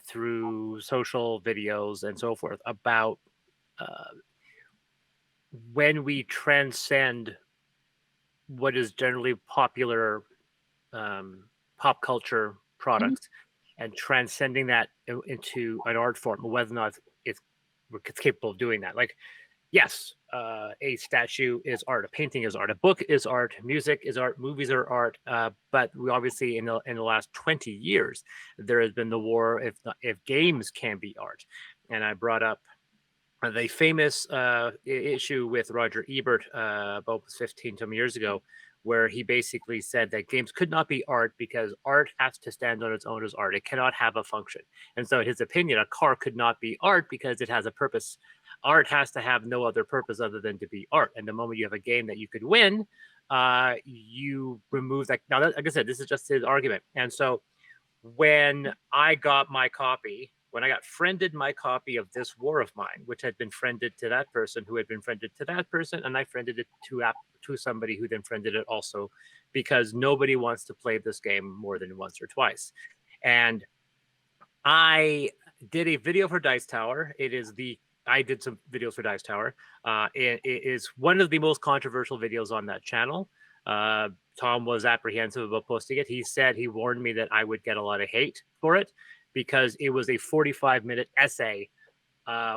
Speaker 2: through social videos and so forth about uh, when we transcend what is generally popular pop culture product and transcending that into an art form, whether or not it's capable of doing that. Like, yes, a statue is art, a painting is art, a book is art, music is art, movies are art. But we obviously in the last 20 years, there has been the war if games can be art. And I brought up the famous issue with Roger Ebert about 15 some years ago, where he basically said that games could not be art because art has to stand on its own as art. It cannot have a function. And so, in his opinion, a car could not be art because it has a purpose. Art has to have no other purpose other than to be art. And the moment you have a game that you could win, you remove that. Now, like I said, this is just his argument. And so, when I got my copy, when I got friended my copy of This War of Mine, which had been friended to that person who had been friended to that person, and I friended it to somebody who then friended it also, because nobody wants to play this game more than once or twice. And I did a video for Dice Tower. I did some videos for Dice Tower. It is one of the most controversial videos on that channel. Tom was apprehensive about posting it. He warned me that I would get a lot of hate for it because it was a 45-minute essay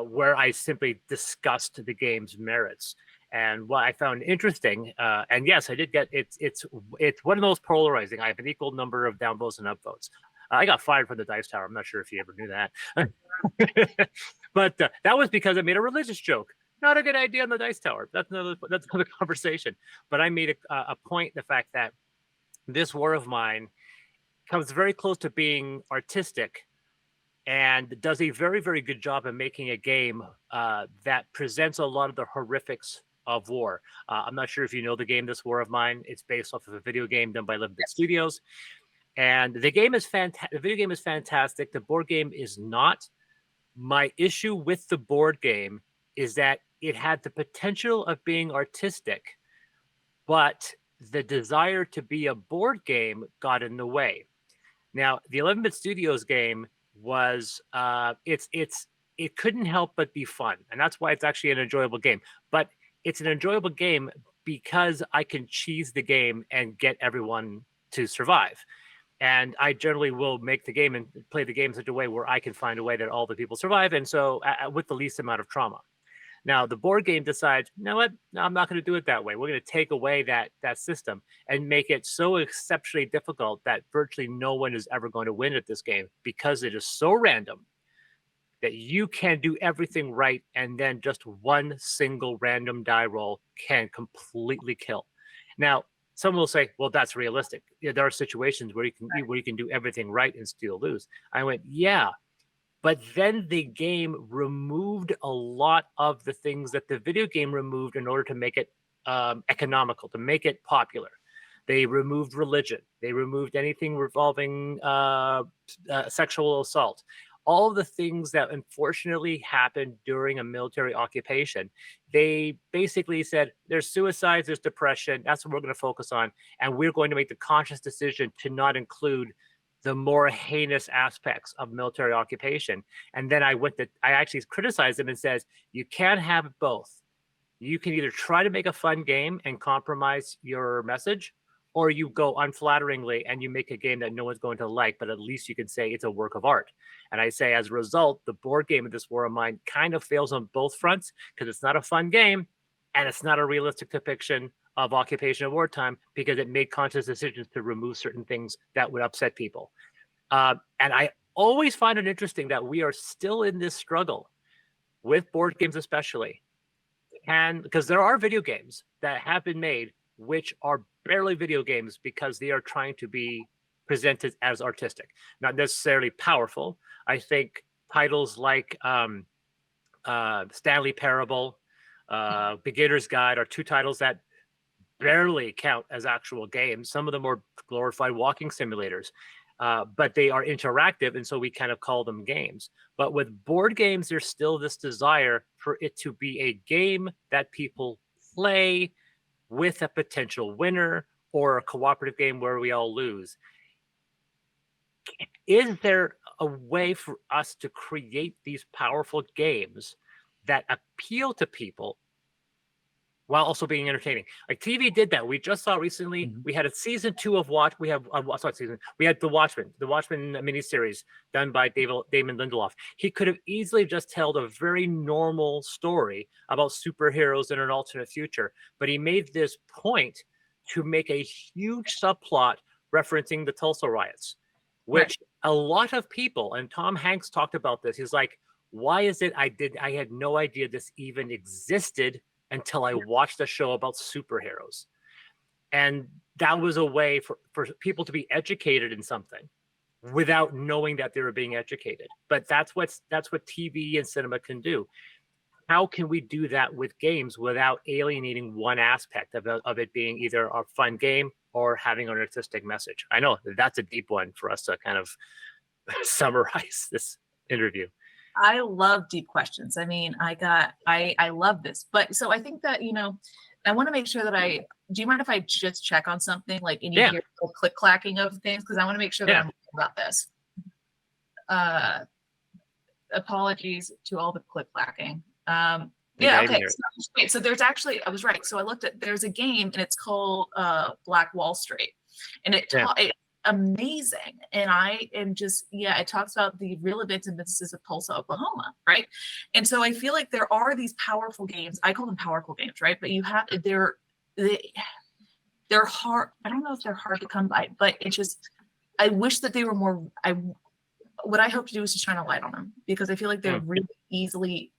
Speaker 2: where I simply discussed the game's merits. And what I found interesting, and yes, I did get it's one of those polarizing. I have an equal number of downvotes and upvotes. I got fired from the Dice Tower. I'm not sure if you ever knew that, but that was because I made a religious joke. Not a good idea on the Dice Tower. That's another conversation. But I made a point, the fact that This War of Mine comes very close to being artistic and does a very, very good job of making a game that presents a lot of the horrifics of war. I'm not sure if you know the game This War of Mine. It's based off of a video game done by 11-bit Studios. And the game is fantastic. The video game is fantastic. The board game is not. My issue with the board game is that it had the potential of being artistic, but the desire to be a board game got in the way. Now, the 11-bit Studios game was it couldn't help but be fun, and that's why it's actually an enjoyable game. But it's an enjoyable game because I can cheese the game and get everyone to survive. And I generally will make the game and play the game in such a way where I can find a way that all the people survive, and so with the least amount of trauma. Now, the board game decides, you know what? No, I'm not going to do it that way. We're going to take away that system and make it so exceptionally difficult that virtually no one is ever going to win at this game because it is so random that you can do everything right, and then just one single random die roll can completely kill. Now, some will say, well, that's realistic. Yeah, there are situations where you can do everything right and still lose. I went, yeah, but then the game removed a lot of the things that the video game removed in order to make it economical, to make it popular. They removed religion. They removed anything revolving sexual assault. All of the things that unfortunately happened during a military occupation. They basically said there's suicides, there's depression. That's what we're going to focus on. And we're going to make the conscious decision to not include the more heinous aspects of military occupation. And then I actually criticized them and says, you can't have both. You can either try to make a fun game and compromise your message, or you go unflatteringly and you make a game that no one's going to like, but at least you can say it's a work of art. And I say, as a result, the board game of This War of Mine kind of fails on both fronts because it's not a fun game and it's not a realistic depiction of occupation of wartime because it made conscious decisions to remove certain things that would upset people. And I always find it interesting that we are still in this struggle with board games, especially, and because there are video games that have been made which are barely video games because they are trying to be presented as artistic, not necessarily powerful. I think titles like Stanley Parable, Beginner's Guide are two titles that barely count as actual games. Some of them are glorified walking simulators, but they are interactive, and so we kind of call them games. But with board games, there's still this desire for it to be a game that people play with a potential winner or a cooperative game where we all lose. is there a way for us to create these powerful games that appeal to people while also being entertaining? Like TV did that. We just saw recently, we had a season 2 of Watch. We have we had the Watchmen miniseries done by Damon Lindelof. He could have easily just told a very normal story about superheroes in an alternate future, but he made this point to make a huge subplot referencing the Tulsa riots, which a lot of people, and Tom Hanks talked about this. He's like, why is it I had no idea this even existed until I watched a show about superheroes. And that was a way for people to be educated in something without knowing that they were being educated. But that's what TV and cinema can do. How can we do that with games without alienating one aspect of it being either a fun game or having an artistic message? I know that's a deep one for us to kind of summarize this interview.
Speaker 3: I love deep questions. I mean, I love this. But so I think that, I want to make sure that do you mind if I just check on something, like, and you hear the click clacking of things? Because I want to make sure that I'm about this. Apologies to all the click clacking. Okay. So there's actually, I was right. So I looked at, there's a game and it's called Black Wall Street. And it amazing. And I am just, it talks about the real events and businesses of Tulsa, Oklahoma, right? And so I feel like there are these powerful games. I call them powerful games, right? But they're hard. I don't know if they're hard to come by, but it's just, I wish that they were more, what I hope to do is to shine a light on them, because I feel like they're really easily,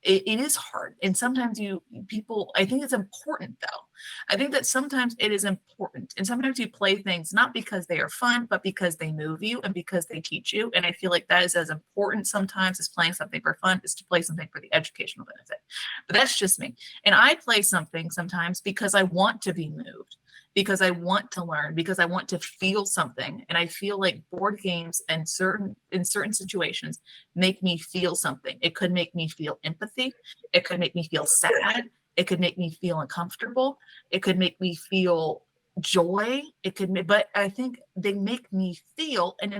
Speaker 3: it is hard. And sometimes I think it's important though. I think that sometimes it is important. And sometimes you play things not because they are fun, but because they move you and because they teach you. And I feel like that is as important sometimes as playing something for fun is to play something for the educational benefit. But that's just me. And I play something sometimes because I want to be moved, because I want to learn, because I want to feel something. And I feel like board games in certain situations make me feel something. It could make me feel empathy. It could make me feel sad. It could make me feel uncomfortable. It could make me feel joy. But I think they make me feel. And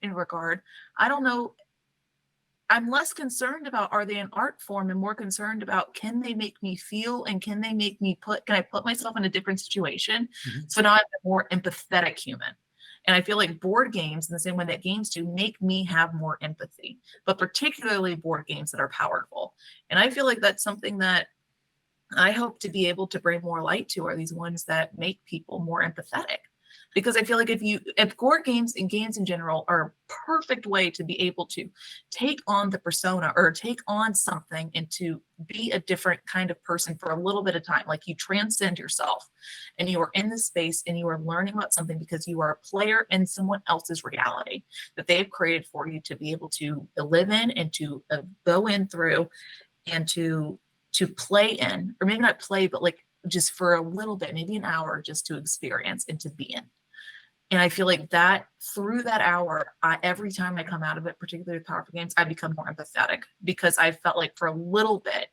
Speaker 3: in regard, I don't know, I'm less concerned about are they an art form and more concerned about can they make me feel and can I put myself in a different situation? So now I'm a more empathetic human. And I feel like board games, in the same way that games do, make me have more empathy, but particularly board games that are powerful. And I feel like that's something that I hope to be able to bring more light to, are these ones that make people more empathetic. Because I feel like if board games and games in general are a perfect way to be able to take on the persona or take on something and to be a different kind of person for a little bit of time, like you transcend yourself and you are in the space and you are learning about something because you are a player in someone else's reality that they have created for you to be able to live in and to go in through and to play in, or maybe not play, but like just for a little bit, maybe an hour, just to experience and to be in. And I feel like that through that hour, every time I come out of it, particularly with powerful games, I become more empathetic because I felt like for a little bit,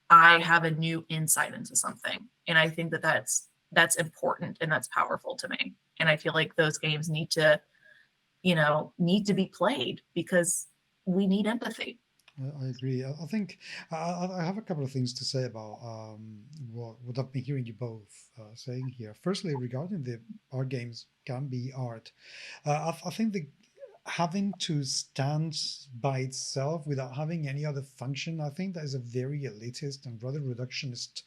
Speaker 3: I have a new insight into something. And I think that that's important and that's powerful to me. And I feel like those games need to be played because we need empathy.
Speaker 1: I agree. I think I have a couple of things to say about what I've been hearing you both saying here. Firstly, regarding the art games can be art. I think having to stand by itself without having any other function, I think that is a very elitist and rather reductionist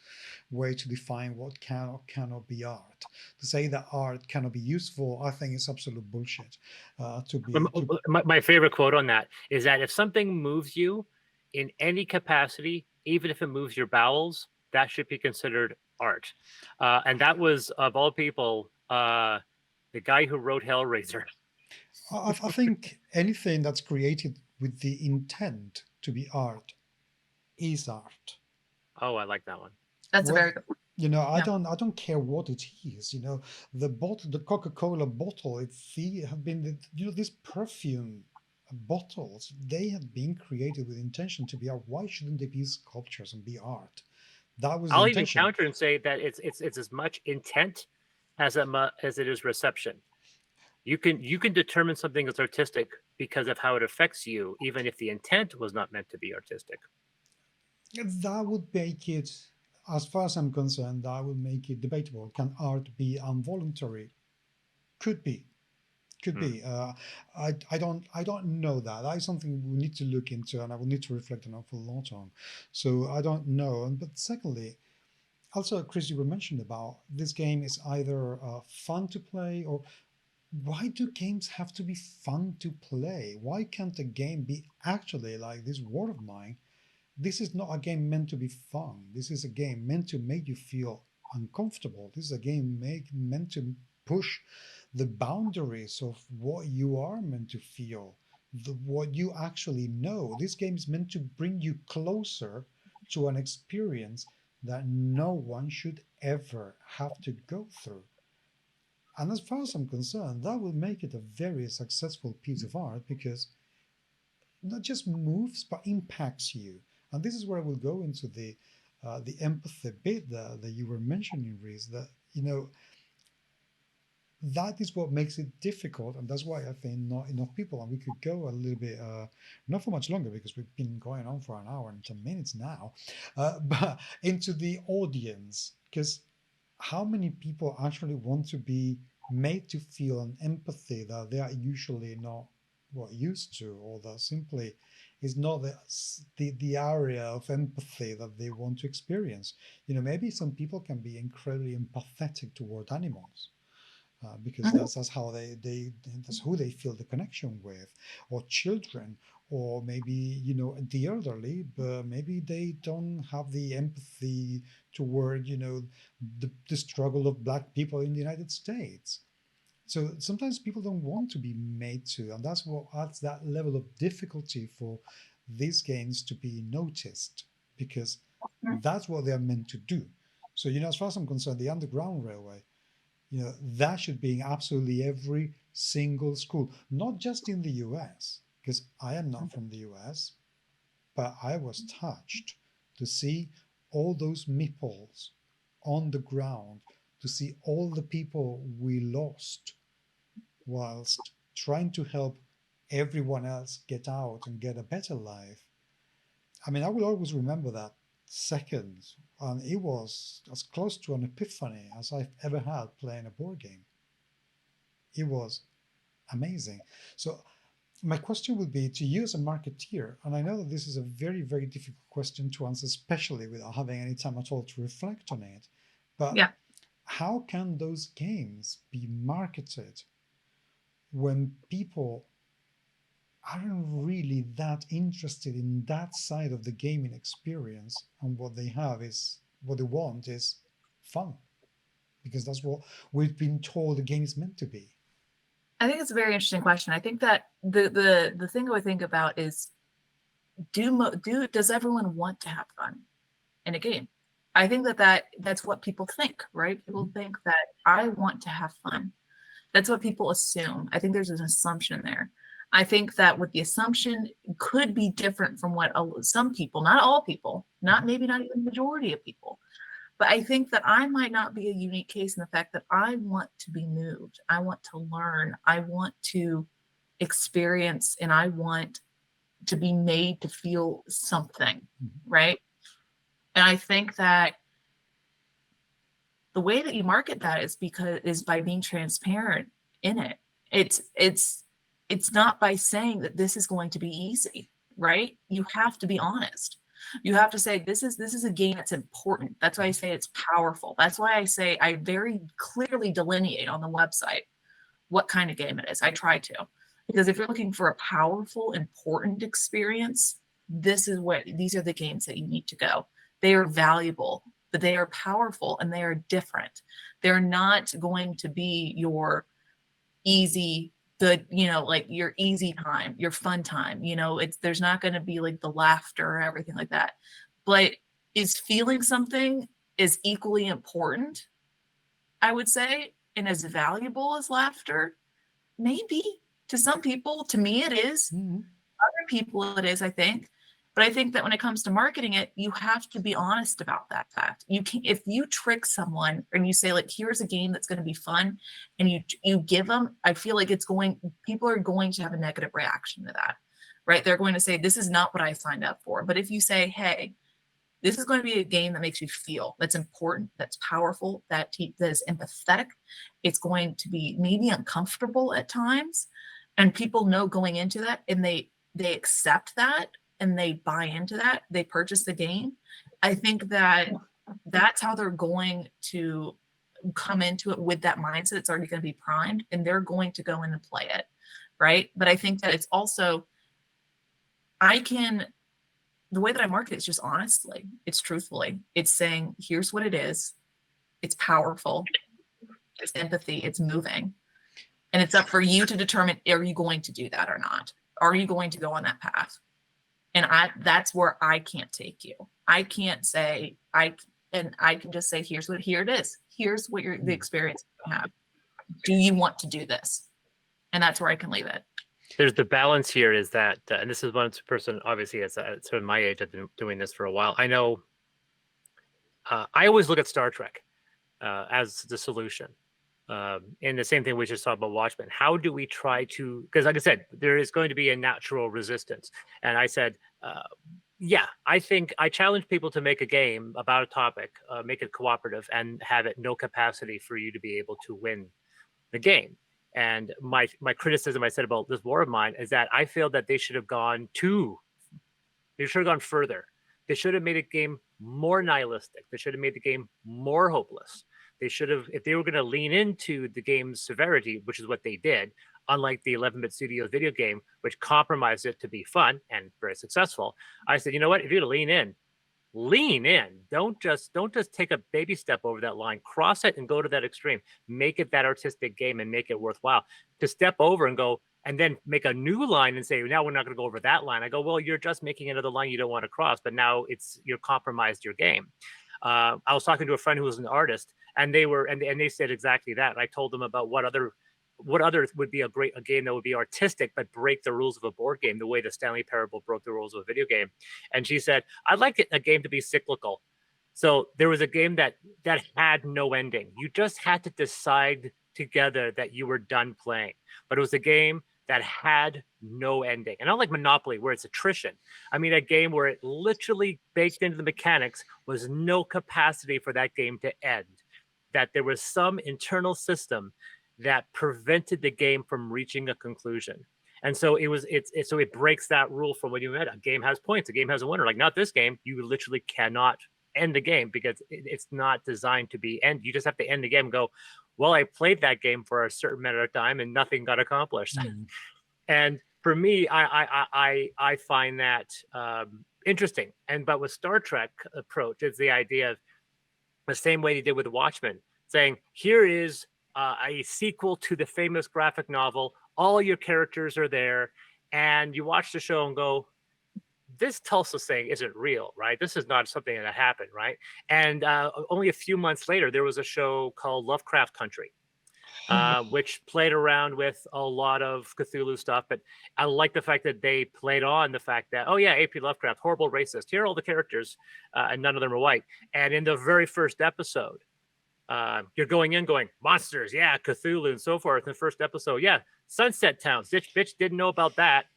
Speaker 1: way to define what can or cannot be art. To say that art cannot be useful, I think it's absolute bullshit.
Speaker 2: My favorite quote on that is that if something moves you in any capacity, even if it moves your bowels, that should be considered art. And that was, of all people, the guy who wrote Hellraiser.
Speaker 1: I think anything that's created with the intent to be art is art.
Speaker 2: Oh, I like that one.
Speaker 3: That's a very good one.
Speaker 1: I don't care what it is. The bottle, the Coca-Cola bottle, have been this perfume bottles. They have been created with intention to be art. Why shouldn't they be sculptures and be art? That was.
Speaker 2: I'll even counter and say that it's as much intent as it is reception. you can determine something as artistic because of how it affects you, even if the intent was not meant to be artistic.
Speaker 1: That would make it, as far as I'm concerned, that would make it debatable. Can art be involuntary? Could be. Could
Speaker 2: Hmm.
Speaker 1: be. I don't know that. That is something we need to look into, and I will need to reflect an awful lot on. So I don't know. But secondly, also, Chris, you were mentioned about this game is either fun to play, or why do games have to be fun to play? Why can't a game be actually like this word of mine? This is not a game meant to be fun. This is a game meant to make you feel uncomfortable. This is a game meant to push the boundaries of what you are meant to feel, what you actually know. This game is meant to bring you closer to an experience that no one should ever have to go through. And as far as I'm concerned, that will make it a very successful piece of art because not just moves but impacts you. And this is where I will go into the empathy bit that you were mentioning, Reese. That that is what makes it difficult, and that's why I think not enough people. And we could go a little bit, not for much longer because we've been going on for an hour and 10 minutes now, but into the audience, because how many people actually want to be made to feel an empathy that they are usually not used to, or that simply is not the area of empathy that they want to experience. Maybe some people can be incredibly empathetic toward animals, because
Speaker 3: Mhm.
Speaker 1: that's how they that's who they feel the connection with, or children, or maybe the elderly, but maybe they don't have the empathy toward the struggle of black people in the United States. So sometimes people don't want to be made to, and that's what adds that level of difficulty for these games to be noticed, because that's what they are meant to do. So as far as I'm concerned, the Underground Railway, that should be in absolutely every single school, not just in the US, because I am not from the US, but I was touched to see all those meeples on the ground, to see all the people we lost whilst trying to help everyone else get out and get a better life. I mean, I will always remember that second, and it was as close to an epiphany as I've ever had playing a board game. It was amazing. So, my question would be to you as a marketeer, and I know that this is a very, very difficult question to answer, especially without having any time at all to reflect on it. But
Speaker 3: Yeah.
Speaker 1: how can those games be marketed when people aren't really that interested in that side of the gaming experience, and what they want is fun, because that's what we've been told the game is meant to be.
Speaker 3: I think it's a very interesting question. I think that the thing I would think about is does everyone want to have fun in a game? I think that's what people think, right? People
Speaker 1: Mhm.
Speaker 3: think that I want to have fun. That's what people assume. I think there's an assumption there. I think that what the assumption could be different from what some people, not all people, not
Speaker 1: Mhm.
Speaker 3: maybe not even the majority of people, but I think that I might not be a unique case in the fact that I want to be moved. I want to learn. I want to experience, and I want to be made to feel something,
Speaker 1: Mhm.
Speaker 3: right? And I think that the way that you market that is by being transparent in it. It's not by saying that this is going to be easy, right? You have to be honest. You have to say this is a game that's important. That's why I say it's powerful. That's why I say I very clearly delineate on the website what kind of game it is. I try to. Because if you're looking for a powerful, important experience, these are the games that you need to go. They are valuable, but they are powerful and they are different. They're not going to be your easy, good, like your easy time, your fun time. There's not going to be like the laughter or everything like that. But is feeling something is equally important, I would say, and as valuable as laughter? Maybe to some people. To me, it is.
Speaker 1: Mhm.
Speaker 3: Other people, it is, I think. But I think that when it comes to marketing it, you have to be honest about that fact. You can, if you trick someone and you say like, here's a game that's going to be fun, and you give them, I feel like people are going to have a negative reaction to that, right? They're going to say, this is not what I signed up for. But if you say, hey, this is going to be a game that makes you feel, that's important, that's powerful, that is empathetic. It's going to be maybe uncomfortable at times, and people know going into that, and they accept that, and they buy into that, they purchase the game. I think that that's how they're going to come into it, with that mindset. It's already going to be primed, and they're going to go in and play it, right? But I think that it's also, the way that I market it is just honestly, it's truthfully, it's saying, here's what it is. It's powerful. It's empathy. It's moving. And it's up for you to determine, are you going to do that or not? Are you going to go on that path? And that's where I can't take you. I can't say, I can just say, here it is. Here's what the experience you have. Do you want to do this? And that's where I can leave it.
Speaker 2: There's the balance here is that, and this is one person, obviously, as sort of my age, I've been doing this for a while. I know I always look at Star Trek as the solution. And the same thing we just talked about Watchmen. How do we try to, because like I said, there is going to be a natural resistance. And I said, yeah, I think I challenge people to make a game about a topic, make it cooperative, and have it no capacity for you to be able to win the game. And my criticism I said about this war of mine is that I feel that they should have gone further. They should have made a game more nihilistic. They should have made the game more hopeless. They should have, if they were going to lean into the game's severity, which is what they did, unlike the 11-bit Studios video game, which compromised it to be fun and very successful. I said, you know what? If you're going to lean in. Don't just take a baby step over that line. Cross it and go to that extreme. Make it that artistic game and make it worthwhile. To step over and go and then make a new line and say, now we're not going to go over that line. I go, well, you're just making another line you don't want to cross, but now you're compromised your game. I was talking to a friend who was an artist, and they said exactly that. And I told them about what other would be a game that would be artistic but break the rules of a board game, the way the Stanley Parable broke the rules of a video game. And she said, I'd like a game to be cyclical. So there was a game that had no ending. You just had to decide together that you were done playing. But it was a game that had no ending. And unlike Monopoly, where it's attrition, I mean a game where it literally baked into the mechanics was no capacity for that game to end. That there was some internal system that prevented the game from reaching a conclusion. And so it breaks that rule from what you meant. A game has points, a game has a winner. Like, not this game. You literally cannot end the game because it's not designed to be end. You just have to end the game and go, well, I played that game for a certain amount of time and nothing got accomplished. Mm-hmm. And for me, I find that interesting. But with Star Trek approach, it's the idea of the same way they did with Watchmen, saying, here is a sequel to the famous graphic novel. All your characters are there, and you watch the show and go, this Tulsa thing isn't real, right? This is not something that happened, right? And only a few months later, there was a show called Lovecraft Country, which played around with a lot of Cthulhu stuff. But I like the fact that they played on the fact that, oh yeah, A.P. Lovecraft, horrible racist. Here are all the characters, and none of them are white. And in the very first episode, you're going monsters, yeah, Cthulhu and so forth. In the first episode, yeah, Sunset Towns, bitch didn't know about that.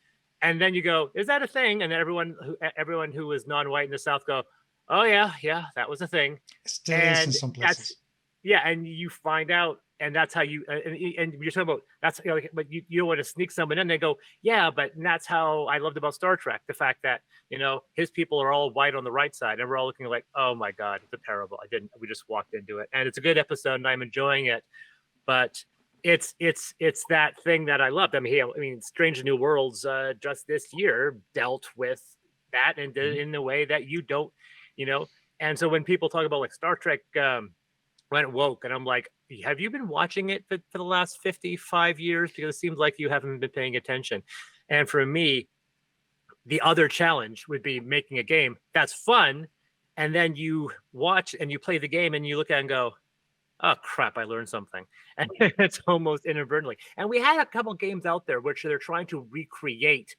Speaker 2: And then you go, is that a thing? And then everyone who is non-white in the South go, oh yeah, that was a thing.
Speaker 1: Still is in some places.
Speaker 2: And you find out, and that's how you and you're talking about that's, you know, but you don't want to sneak someone in. They go, yeah, but that's how I loved about Star Trek, the fact that, you know, his people are all white on the right side, and we're all looking like, oh my god, it's a parable. We just walked into it, and it's a good episode, and I'm enjoying it, but it's that thing that I loved. I mean, Strange New Worlds just this year dealt with that and did it in the way that you don't, you know. And so when people talk about like Star Trek went woke, and I'm like, have you been watching it for the last 55 years? Because it seems like you haven't been paying attention. And for me, the other challenge would be making a game that's fun, and then you watch and you play the game and you look at it and go, oh crap, I learned something. And it's almost inadvertently. And we had a couple games out there which they're trying to recreate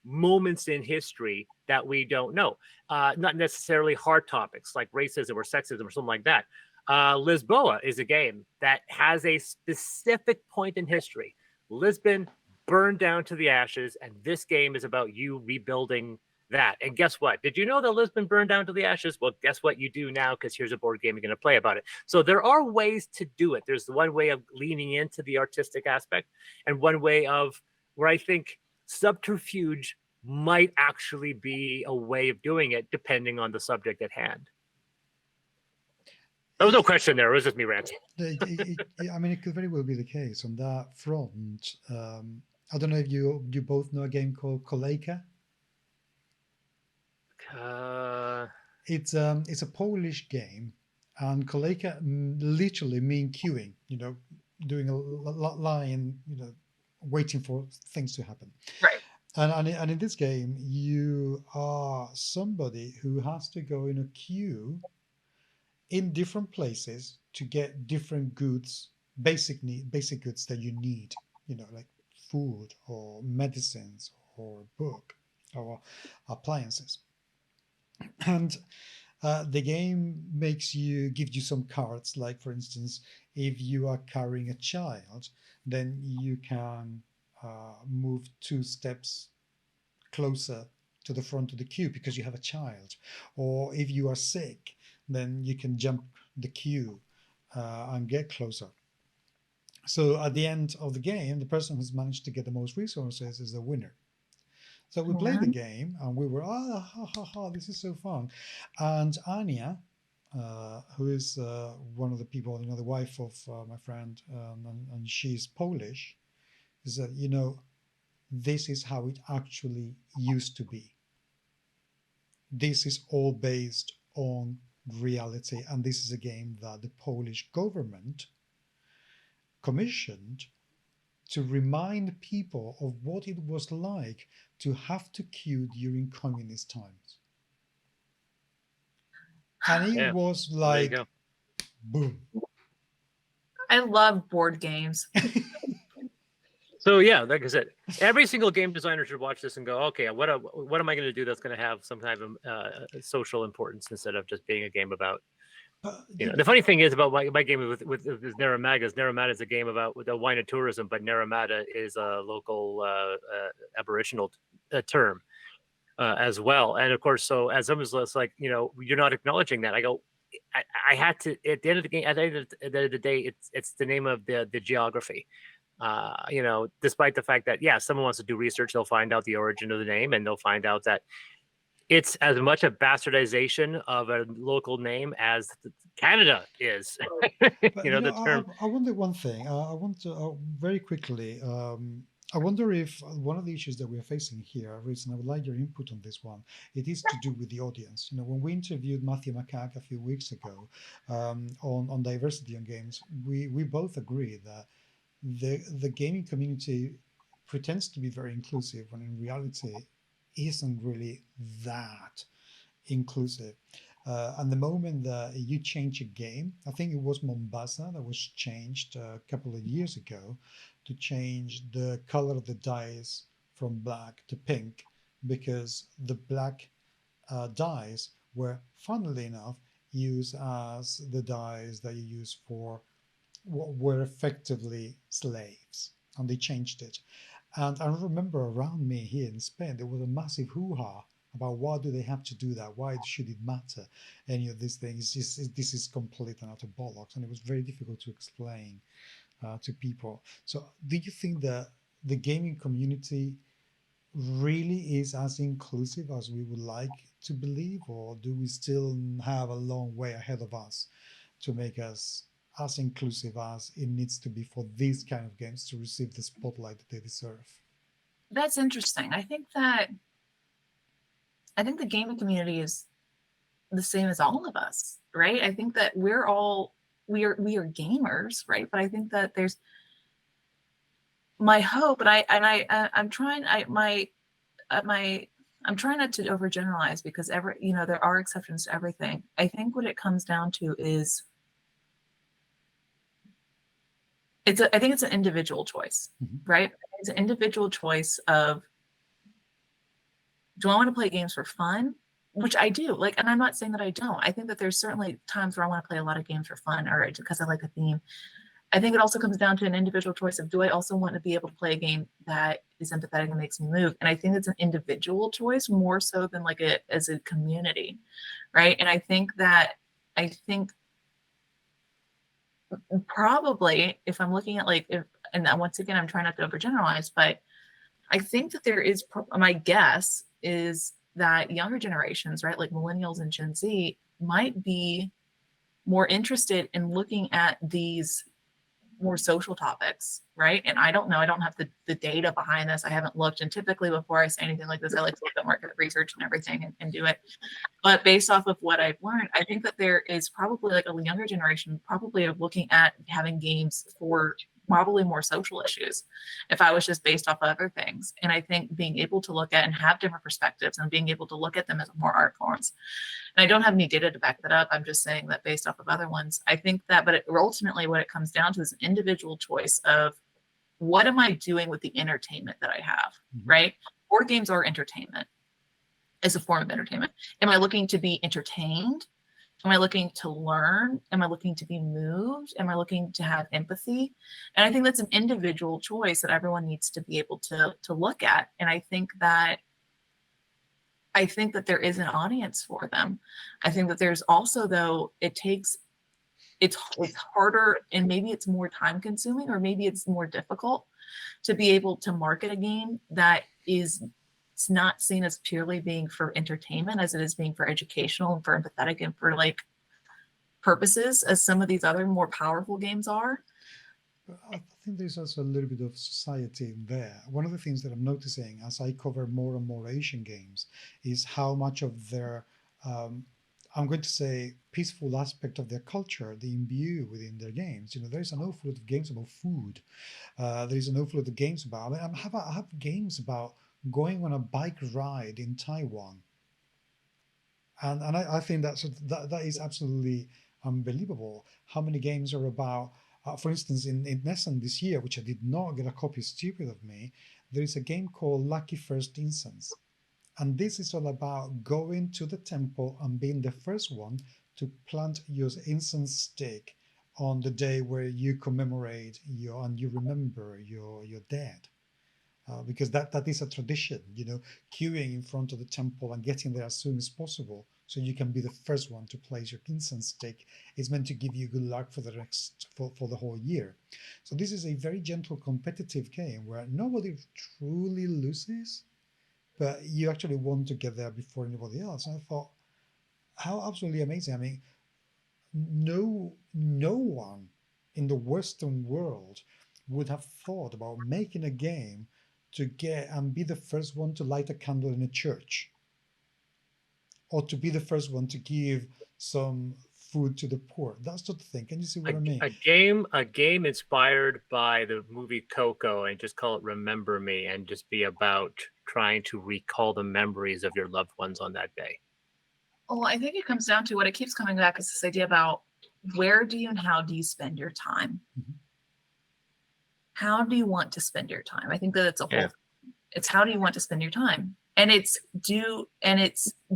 Speaker 2: moments in history that we don't know. Not necessarily hard topics like racism or sexism or something like that. Lisboa is a game that has a specific point in history. Lisbon burned down to the ashes, and this game is about you rebuilding that. And guess what? Did you know that Lisbon burned down to the ashes? Well, guess what you do now, because here's a board game you're going to play about it. So there are ways to do it. There's one way of leaning into the artistic aspect, and one way of where I think subterfuge might actually be a way of doing it, depending on the subject at hand. There was no question there. It was just me ranting.
Speaker 1: I mean, it could very well be the case on that front. I don't know if you both know a game called Kolejka. It's a Polish game, and Kolejka literally mean queuing. You know, doing a line. You know, waiting for things to happen.
Speaker 3: Right.
Speaker 1: And in this game, you are somebody who has to go in a queue in different places to get different goods, basic goods that you need, you know, like food or medicines or book or appliances. And the game gives you some cards, like for instance, if you are carrying a child, then you can move 2 steps closer to the front of the queue because you have a child. Or if you are sick, then you can jump the queue and get closer. So at the end of the game, the person who's managed to get the most resources is the winner. So we played the game and we were, this is so fun. And Anya, who is one of the people, you know, the wife of my friend, and she's Polish, is that, you know, this is how it actually used to be. This is all based on reality, and this is a game that the Polish government commissioned to remind people of what it was like to have to queue during communist times. And it was like, boom.
Speaker 3: I love board games.
Speaker 2: So yeah, like I said, every single game designer should watch this and go, okay, what am I going to do that's going to have some kind of social importance instead of just being a game about. You know, the funny thing is about my game with Naramata is a game about the wine and tourism, but Naramata is a local Aboriginal term as well. And of course, so as someone's like, you know, you're not acknowledging that. I go, I had to at the end of the game. At the end of the day, it's the name of the geography. You know, despite the fact that, yeah, someone wants to do research, they'll find out the origin of the name, and they'll find out that it's as much a bastardization of a local name as Canada is. You know, the term.
Speaker 1: I wonder one thing. I want to very quickly. I wonder if one of the issues that we are facing here, Reese, and I would like your input on this one, it is to do with the audience. You know, when we interviewed Matthew Macaque a few weeks ago on diversity on games, we both agreed that the gaming community pretends to be very inclusive when in reality isn't really that inclusive. And the moment that you change a game, I think it was Mombasa that was changed a couple of years ago to change the color of the dice from black to pink, because the black dice were, funnily enough, used as the dice that you use for what were effectively slaves, and they changed it. And I remember around me here in Spain, there was a massive hoo-ha about why do they have to do that? Why should it matter? Any of these things? This is complete and utter bollocks. And it was very difficult to explain to people. So do you think that the gaming community really is as inclusive as we would like to believe? Or do we still have a long way ahead of us to make us as inclusive as it needs to be for these kind of games to receive the spotlight that they deserve?
Speaker 3: That's interesting. I think the gaming community is the same as all of us, right? I think that we are gamers, right? But I think that there's my hope, and I'm trying not to overgeneralize, because there are exceptions to everything. I think what it comes down to is I think it's an individual choice, right? It's an individual choice of Do I want to play games for fun? Which I do. Like, and I'm not saying that I don't. I think that there's certainly times where I want to play a lot of games for fun or because I like a theme. I think it also comes down to an individual choice of, do I also want to be able to play a game that is empathetic and makes me move? And I think it's an individual choice more so than like as a community, right? And I think probably if I'm looking at and once again, I'm trying not to overgeneralize, but I think that there is, my guess is that younger generations, right, like millennials and Gen Z, might be more interested in looking at these more social topics, right? And I don't know, I don't have the data behind this. I haven't looked. And typically before I say anything like this, I like to look at market research and everything and do it. But based off of what I've learned, I think that there is probably like a younger generation probably of looking at having games for probably more social issues if I was just based off other things. And I think being able to look at and have different perspectives and being able to look at them as more art forms. And I don't have any data to back that up. I'm just saying that based off of other ones. I think that, but ultimately what it comes down to is an individual choice of what am I doing with the entertainment that I have, right? Board games are entertainment as a form of entertainment. Am I looking to be entertained? Am I looking to learn? Am I looking to be moved? Am I looking to have empathy? And I think that's an individual choice that everyone needs to be able to look at. And I think that there is an audience for them. I think that there's also, though, it's harder and maybe it's more time consuming or maybe it's more difficult to be able to market a game that is not seen as purely being for entertainment as it is being for educational and for empathetic and for like purposes as some of these other more powerful games are.
Speaker 1: I think there's also a little bit of society there. One of the things that I'm noticing as I cover more and more Asian games is how much of their, I'm going to say, peaceful aspect of their culture they imbue within their games. There's an awful lot of games about food. There is an awful lot of games about, I have games about going on a bike ride in Taiwan. And I think that is absolutely unbelievable. How many games are about, for instance, in Essen this year, which I did not get a copy, stupid of me, there is a game called Lucky First Incense. And this is all about going to the temple and being the first one to plant your incense stick on the day where you commemorate and you remember your dead. Because that is a tradition, queuing in front of the temple and getting there as soon as possible so you can be the first one to place your incense stick is meant to give you good luck for the whole year. So this is a very gentle competitive game where nobody truly loses, but you actually want to get there before anybody else. And I thought, how absolutely amazing. I mean, no one in the Western world would have thought about making a game to get and be the first one to light a candle in a church, or to be the first one to give some food to the poor. That sort of thing. Can you see what I mean?
Speaker 2: A game inspired by the movie Coco, and just call it Remember Me, and just be about trying to recall the memories of your loved ones on that day.
Speaker 3: Well, I think it comes down to what it keeps coming back is this idea about where do you and how do you spend your time? Mm-hmm. How do you want to spend your time? I think that it's a whole, it's how do you want to spend your time? And it's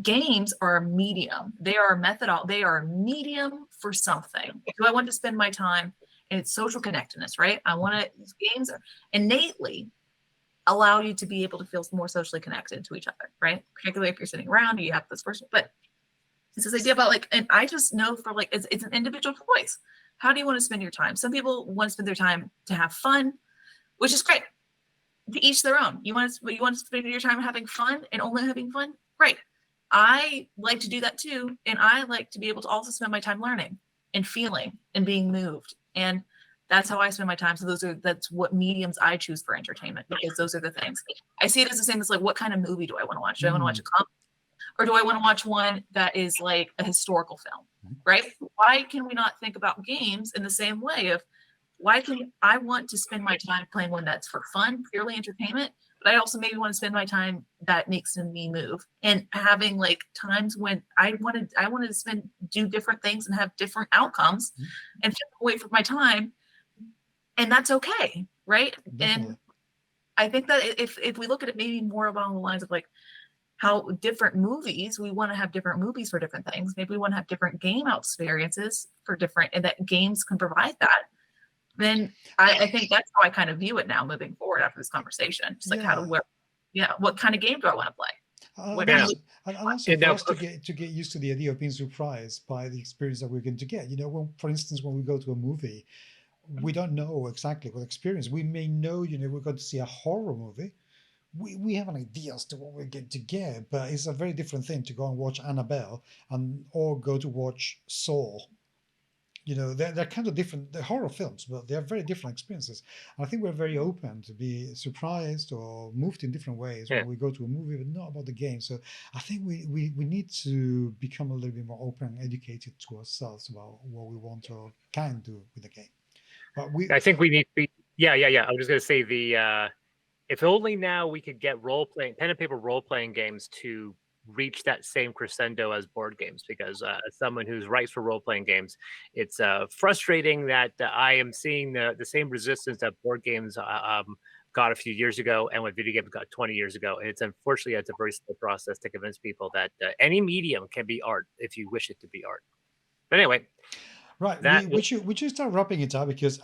Speaker 3: games are a medium. They are a method. They are a medium for something. Do I want to spend my time? And it's social connectedness, right? Games innately allow you to be able to feel more socially connected to each other, right? Particularly if you're sitting around, you have this person, but it's this idea about and I just know for it's an individual choice. How do you want to spend your time? Some people want to spend their time to have fun, which is great. To each their own. You want to spend your time having fun and only having fun? Great. I like to do that too. And I like to be able to also spend my time learning and feeling and being moved. And that's how I spend my time. So that's what mediums I choose for entertainment, because those are the things. I see it as the same as what kind of movie do I want to watch? Do I want to watch a comedy? Or do I want to watch one that is like a historical film, right? Why can we not think about games in the same way of why can I want to spend my time playing one that's for fun, purely entertainment, but I also maybe want to spend my time that makes me move, and having times when I wanted to do different things and have different outcomes and wait for my time. And that's okay, right? Definitely. And I think that if we look at it maybe more along the lines of how different movies, we want to have different movies for different things. Maybe we want to have different game experiences for different, and that games can provide that. Then I think that's how I kind of view it now moving forward after this conversation. Just like how to
Speaker 1: Yeah.
Speaker 3: work. Yeah, what kind of game do I want to play? What
Speaker 2: Yeah.
Speaker 3: kind of
Speaker 1: And also
Speaker 2: And
Speaker 1: for
Speaker 2: now,
Speaker 1: us to get used to the idea of being surprised by the experience that we're going to get. When, for instance, when we go to a movie, we don't know exactly what experience. We may know, we're going to see a horror movie. We have an idea as to what we're going to get, but it's a very different thing to go and watch Annabelle or go to watch Saw. They're kind of different. They're horror films, but they're very different experiences. And I think we're very open to be surprised or moved in different ways
Speaker 2: yeah.
Speaker 1: when we go to a movie, but not about the game. So I think we need to become a little bit more open and educated to ourselves about what we want or can do with the game. But
Speaker 2: I think we need to be. Yeah. I was just gonna say if only now we could get pen and paper role playing games to reach that same crescendo as board games, because as someone who's writes for role playing games, it's frustrating that I am seeing the same resistance that board games got a few years ago and what video games got 20 years ago. And unfortunately it's a very slow process to convince people that any medium can be art if you wish it to be art. But anyway,
Speaker 1: right, we should start wrapping it up because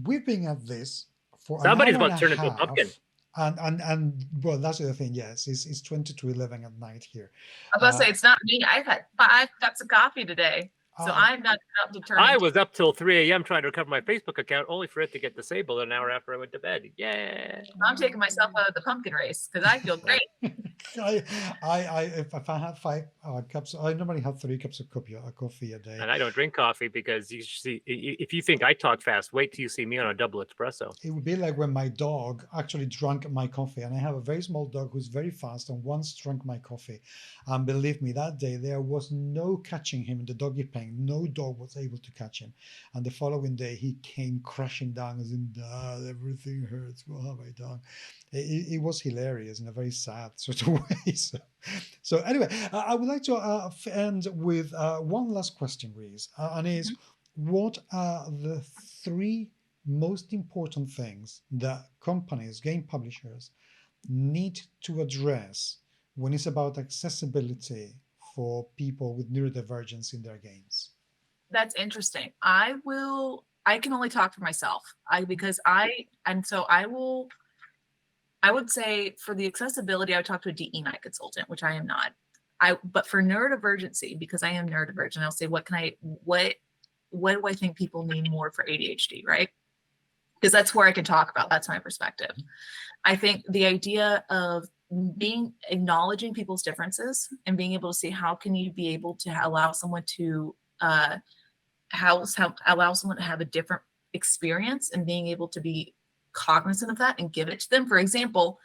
Speaker 1: we've been at this for an
Speaker 2: somebody's
Speaker 1: hour and
Speaker 2: about
Speaker 1: a
Speaker 2: to turn into a pumpkin.
Speaker 1: half. And well, that's the other thing. Yes, it's 20 to 11 at night here.
Speaker 3: I was about to say, it's not me. I've had 5 cups of coffee today. So I'm not up to turn.
Speaker 2: I was up till 3 a.m. trying to recover my Facebook account, only for it to get disabled an hour after I went to bed. Yeah.
Speaker 3: I'm taking myself out of the pumpkin race because I feel great.
Speaker 1: If I have 5 cups, I normally have 3 cups of coffee a day.
Speaker 2: And I don't drink coffee because you see, if you think I talk fast, wait till you see me on a double espresso.
Speaker 1: It would be like when my dog actually drank my coffee, and I have a very small dog who's very fast and once drank my coffee. And believe me, that day there was no catching him in the doggy pen. No dog was able to catch him. And the following day, he came crashing down as in, Dad, everything hurts. What have I done? It was hilarious in a very sad sort of way. So anyway, I would like to end with one last question, Reese, and is, what are the 3 most important things that companies, game publishers, need to address when it's about accessibility for people with neurodivergence in their games?
Speaker 3: That's interesting. I can only talk for myself. I would say for the accessibility, I would talk to a DE&I consultant, which I am not. But for neurodivergency, because I am neurodivergent, I'll say, what do I think people need more for ADHD, right? Because that's where I can talk about. That's my perspective. I think the idea of acknowledging people's differences and being able to see how can you be able to allow someone to allow someone to have a different experience, and being able to be cognizant of that and give it to them. For example,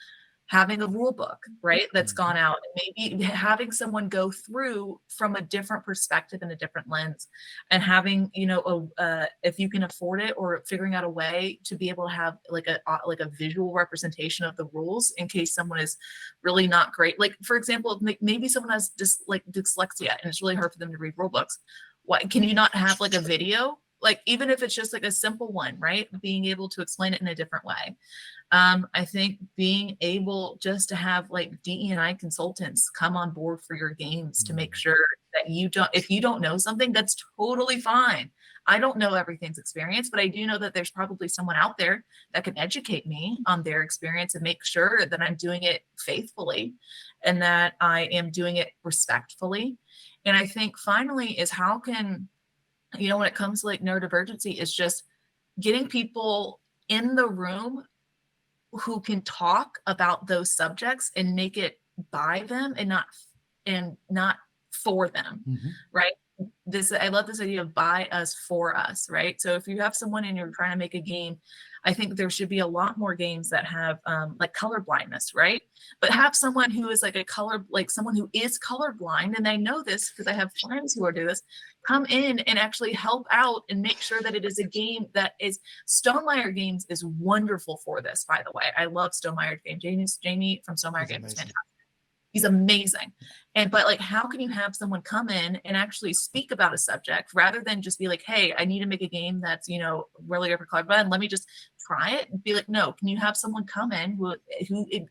Speaker 3: having a rule book, right, that's gone out, and maybe having someone go through from a different perspective and a different lens, and having, if you can afford it, or figuring out a way to be able to have like a visual representation of the rules in case someone is really not great. Like, for example, maybe someone has dyslexia and it's really hard for them to read rule books. Why can you not have like a video? Like, even if it's just like a simple one, right? Being able to explain it in a different way. I think being able just to have like DE&I consultants come on board for your games to make sure that if you don't know something, that's totally fine. I don't know everything's experience, but I do know that there's probably someone out there that can educate me on their experience and make sure that I'm doing it faithfully and that I am doing it respectfully. And I think finally is how can, when it comes to like neurodivergency, is just getting people in the room who can talk about those subjects and make it by them and not for them, right? I love this idea of by us, for us, right? So if you have someone and you're trying to make a game, I think there should be a lot more games that have like color blindness, right? But have someone who is someone who is colorblind, and I know this because I have friends who are doing this, come in and actually help out and make sure that it is a game that is. Stonemaier Games is wonderful for this, by the way. I love Stonemaier Games. Jamie from Stonemaier Games is fantastic. He's amazing. But like, how can you have someone come in and actually speak about a subject rather than just be like, hey, I need to make a game that's, really over colorblind. Let me just try it and be like, no, can you have someone come in who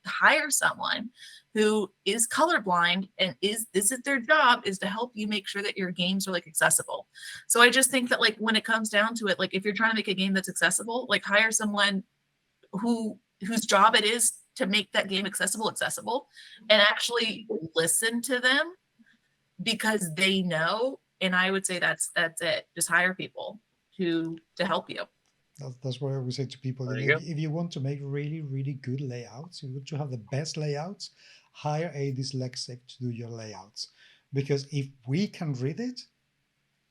Speaker 3: hire someone who is colorblind and is it their job is to help you make sure that your games are like accessible. So I just think that like when it comes down to it, like if you're trying to make a game that's accessible, like hire someone whose job it is to make that game accessible and actually listen to them because they know. And I would say that's it. Just hire people to help you.
Speaker 1: That's what I always say to people. If you want to make really, really good layouts, you want to have the best layouts, hire a dyslexic to do your layouts. Because if we can read it,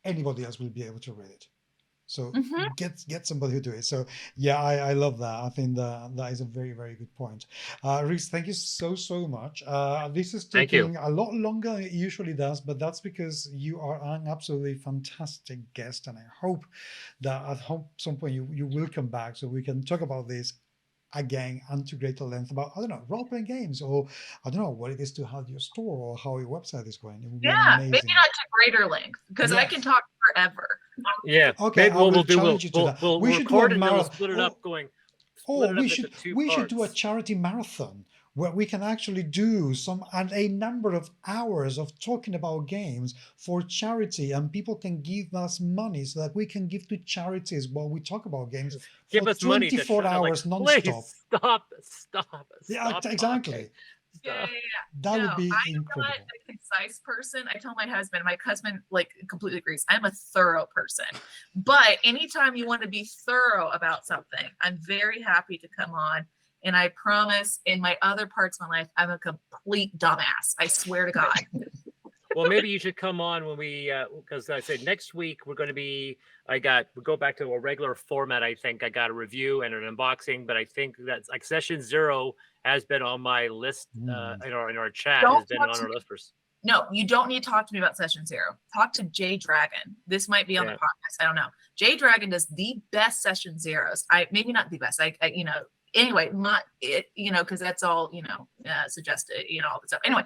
Speaker 1: anybody else will be able to read it. So get somebody who do it. So yeah, I love that. I think that is a very, very good point. Reese, thank you so much. This is taking a lot longer than it usually does, but that's because you are an absolutely fantastic guest, and I hope that at some point you will come back so we can talk about this again and to greater length about, I don't know, role-playing games, or I don't know what it is to have your store or how your website is going. It would be amazing.
Speaker 3: Maybe not to greater length because I can talk forever.
Speaker 2: Yeah.
Speaker 1: Okay, we'll challenge you to that.
Speaker 2: We'll record it and we'll split it up going.
Speaker 1: We should do a charity marathon where we can actually do a number of hours of talking about games for charity, and people can give us money so that we can give to charities while we talk about games
Speaker 2: give
Speaker 1: for
Speaker 2: us 24
Speaker 1: hours non-stop.
Speaker 2: Stop.
Speaker 1: Yeah, exactly.
Speaker 3: Yeah.
Speaker 1: That would be
Speaker 3: I'm
Speaker 1: incredible.
Speaker 3: not a concise person. I tell my husband like completely agrees. I'm a thorough person. But anytime you want to be thorough about something, I'm very happy to come on. And I promise in my other parts of my life, I'm a complete dumbass. I swear to God.
Speaker 2: Well, maybe you should come on when we, because I said next week we're going to be, we'll go back to a regular format. I think I got a review and an unboxing, but I think that's like session 0 has been on my list in our chat. Has been on our list for.
Speaker 3: No, you don't need to talk to me about session 0. Talk to Jay Dragon. This might be on the podcast. I don't know. Jay Dragon does the best session zeros. Maybe not the best. Anyway, not it, because that's all, suggested, all the stuff. Anyway,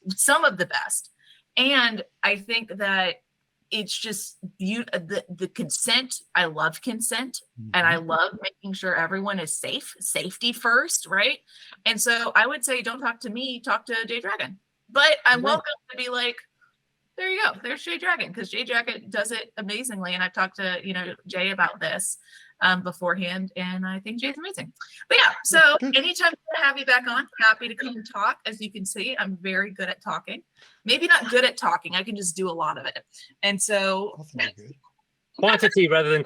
Speaker 3: some of the best. And I think that it's just the consent. I love consent, and I love making sure everyone is safe. Safety first, right? And so I would say, don't talk to me, talk to Jay Dragon. But I'm welcome to be like, there you go. There's Jay Dragon, because Jay Dragon does it amazingly. And I've talked to, Jay about this beforehand, and I think Jay's amazing. But yeah, so anytime I have you back on, happy to come and talk. As you can see, I'm very good at talking. Maybe not good at talking. I can just do a lot of it. And so
Speaker 2: quantity rather than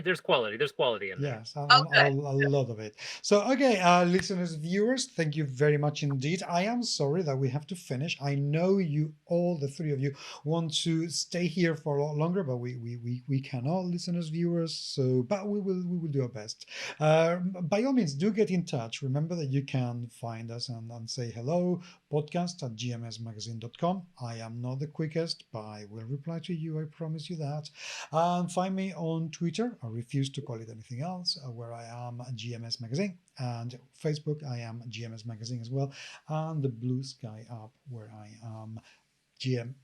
Speaker 2: there's quality. There's quality in there.
Speaker 1: Yes, a lot of it. So, okay, listeners, viewers, thank you very much indeed. I am sorry that we have to finish. I know all the three of you want to stay here for a lot longer, but we cannot, listeners, viewers. So, but we will do our best. By all means, do get in touch. Remember that you can find us and say hello, podcast@gmsmagazine.com. I am not the quickest, but I will reply to you. I promise you that. And find me on Twitter. I refuse to call it anything else, where I am GMS Magazine, and Facebook I am GMS Magazine as well, and the Blue Sky app where I am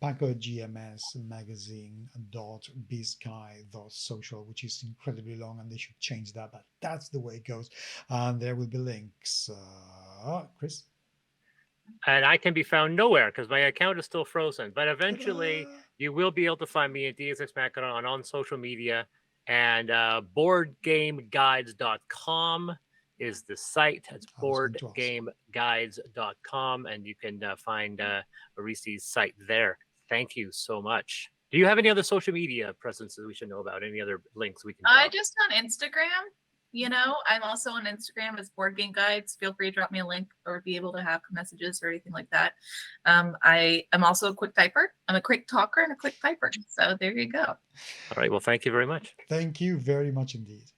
Speaker 1: Paco GMS Magazine .bsky.social, which is incredibly long, and they should change that, but that's the way it goes. And there will be links. Chris?
Speaker 2: And I can be found nowhere because my account is still frozen. But eventually, you will be able to find me at DSX Macron on social media. And boardgameguides.com is the site. It's boardgameguides.com. And you can find Reese's site there. Thank you so much. Do you have any other social media presences we should know about? Any other links we can drop?
Speaker 3: Just on Instagram. I'm also on Instagram as Board Game Guides. Feel free to drop me a link or be able to have messages or anything like that. I am also a quick typer. I'm a quick talker and a quick typer. So there you go.
Speaker 2: All right. Well, thank you very much.
Speaker 1: Thank you very much indeed.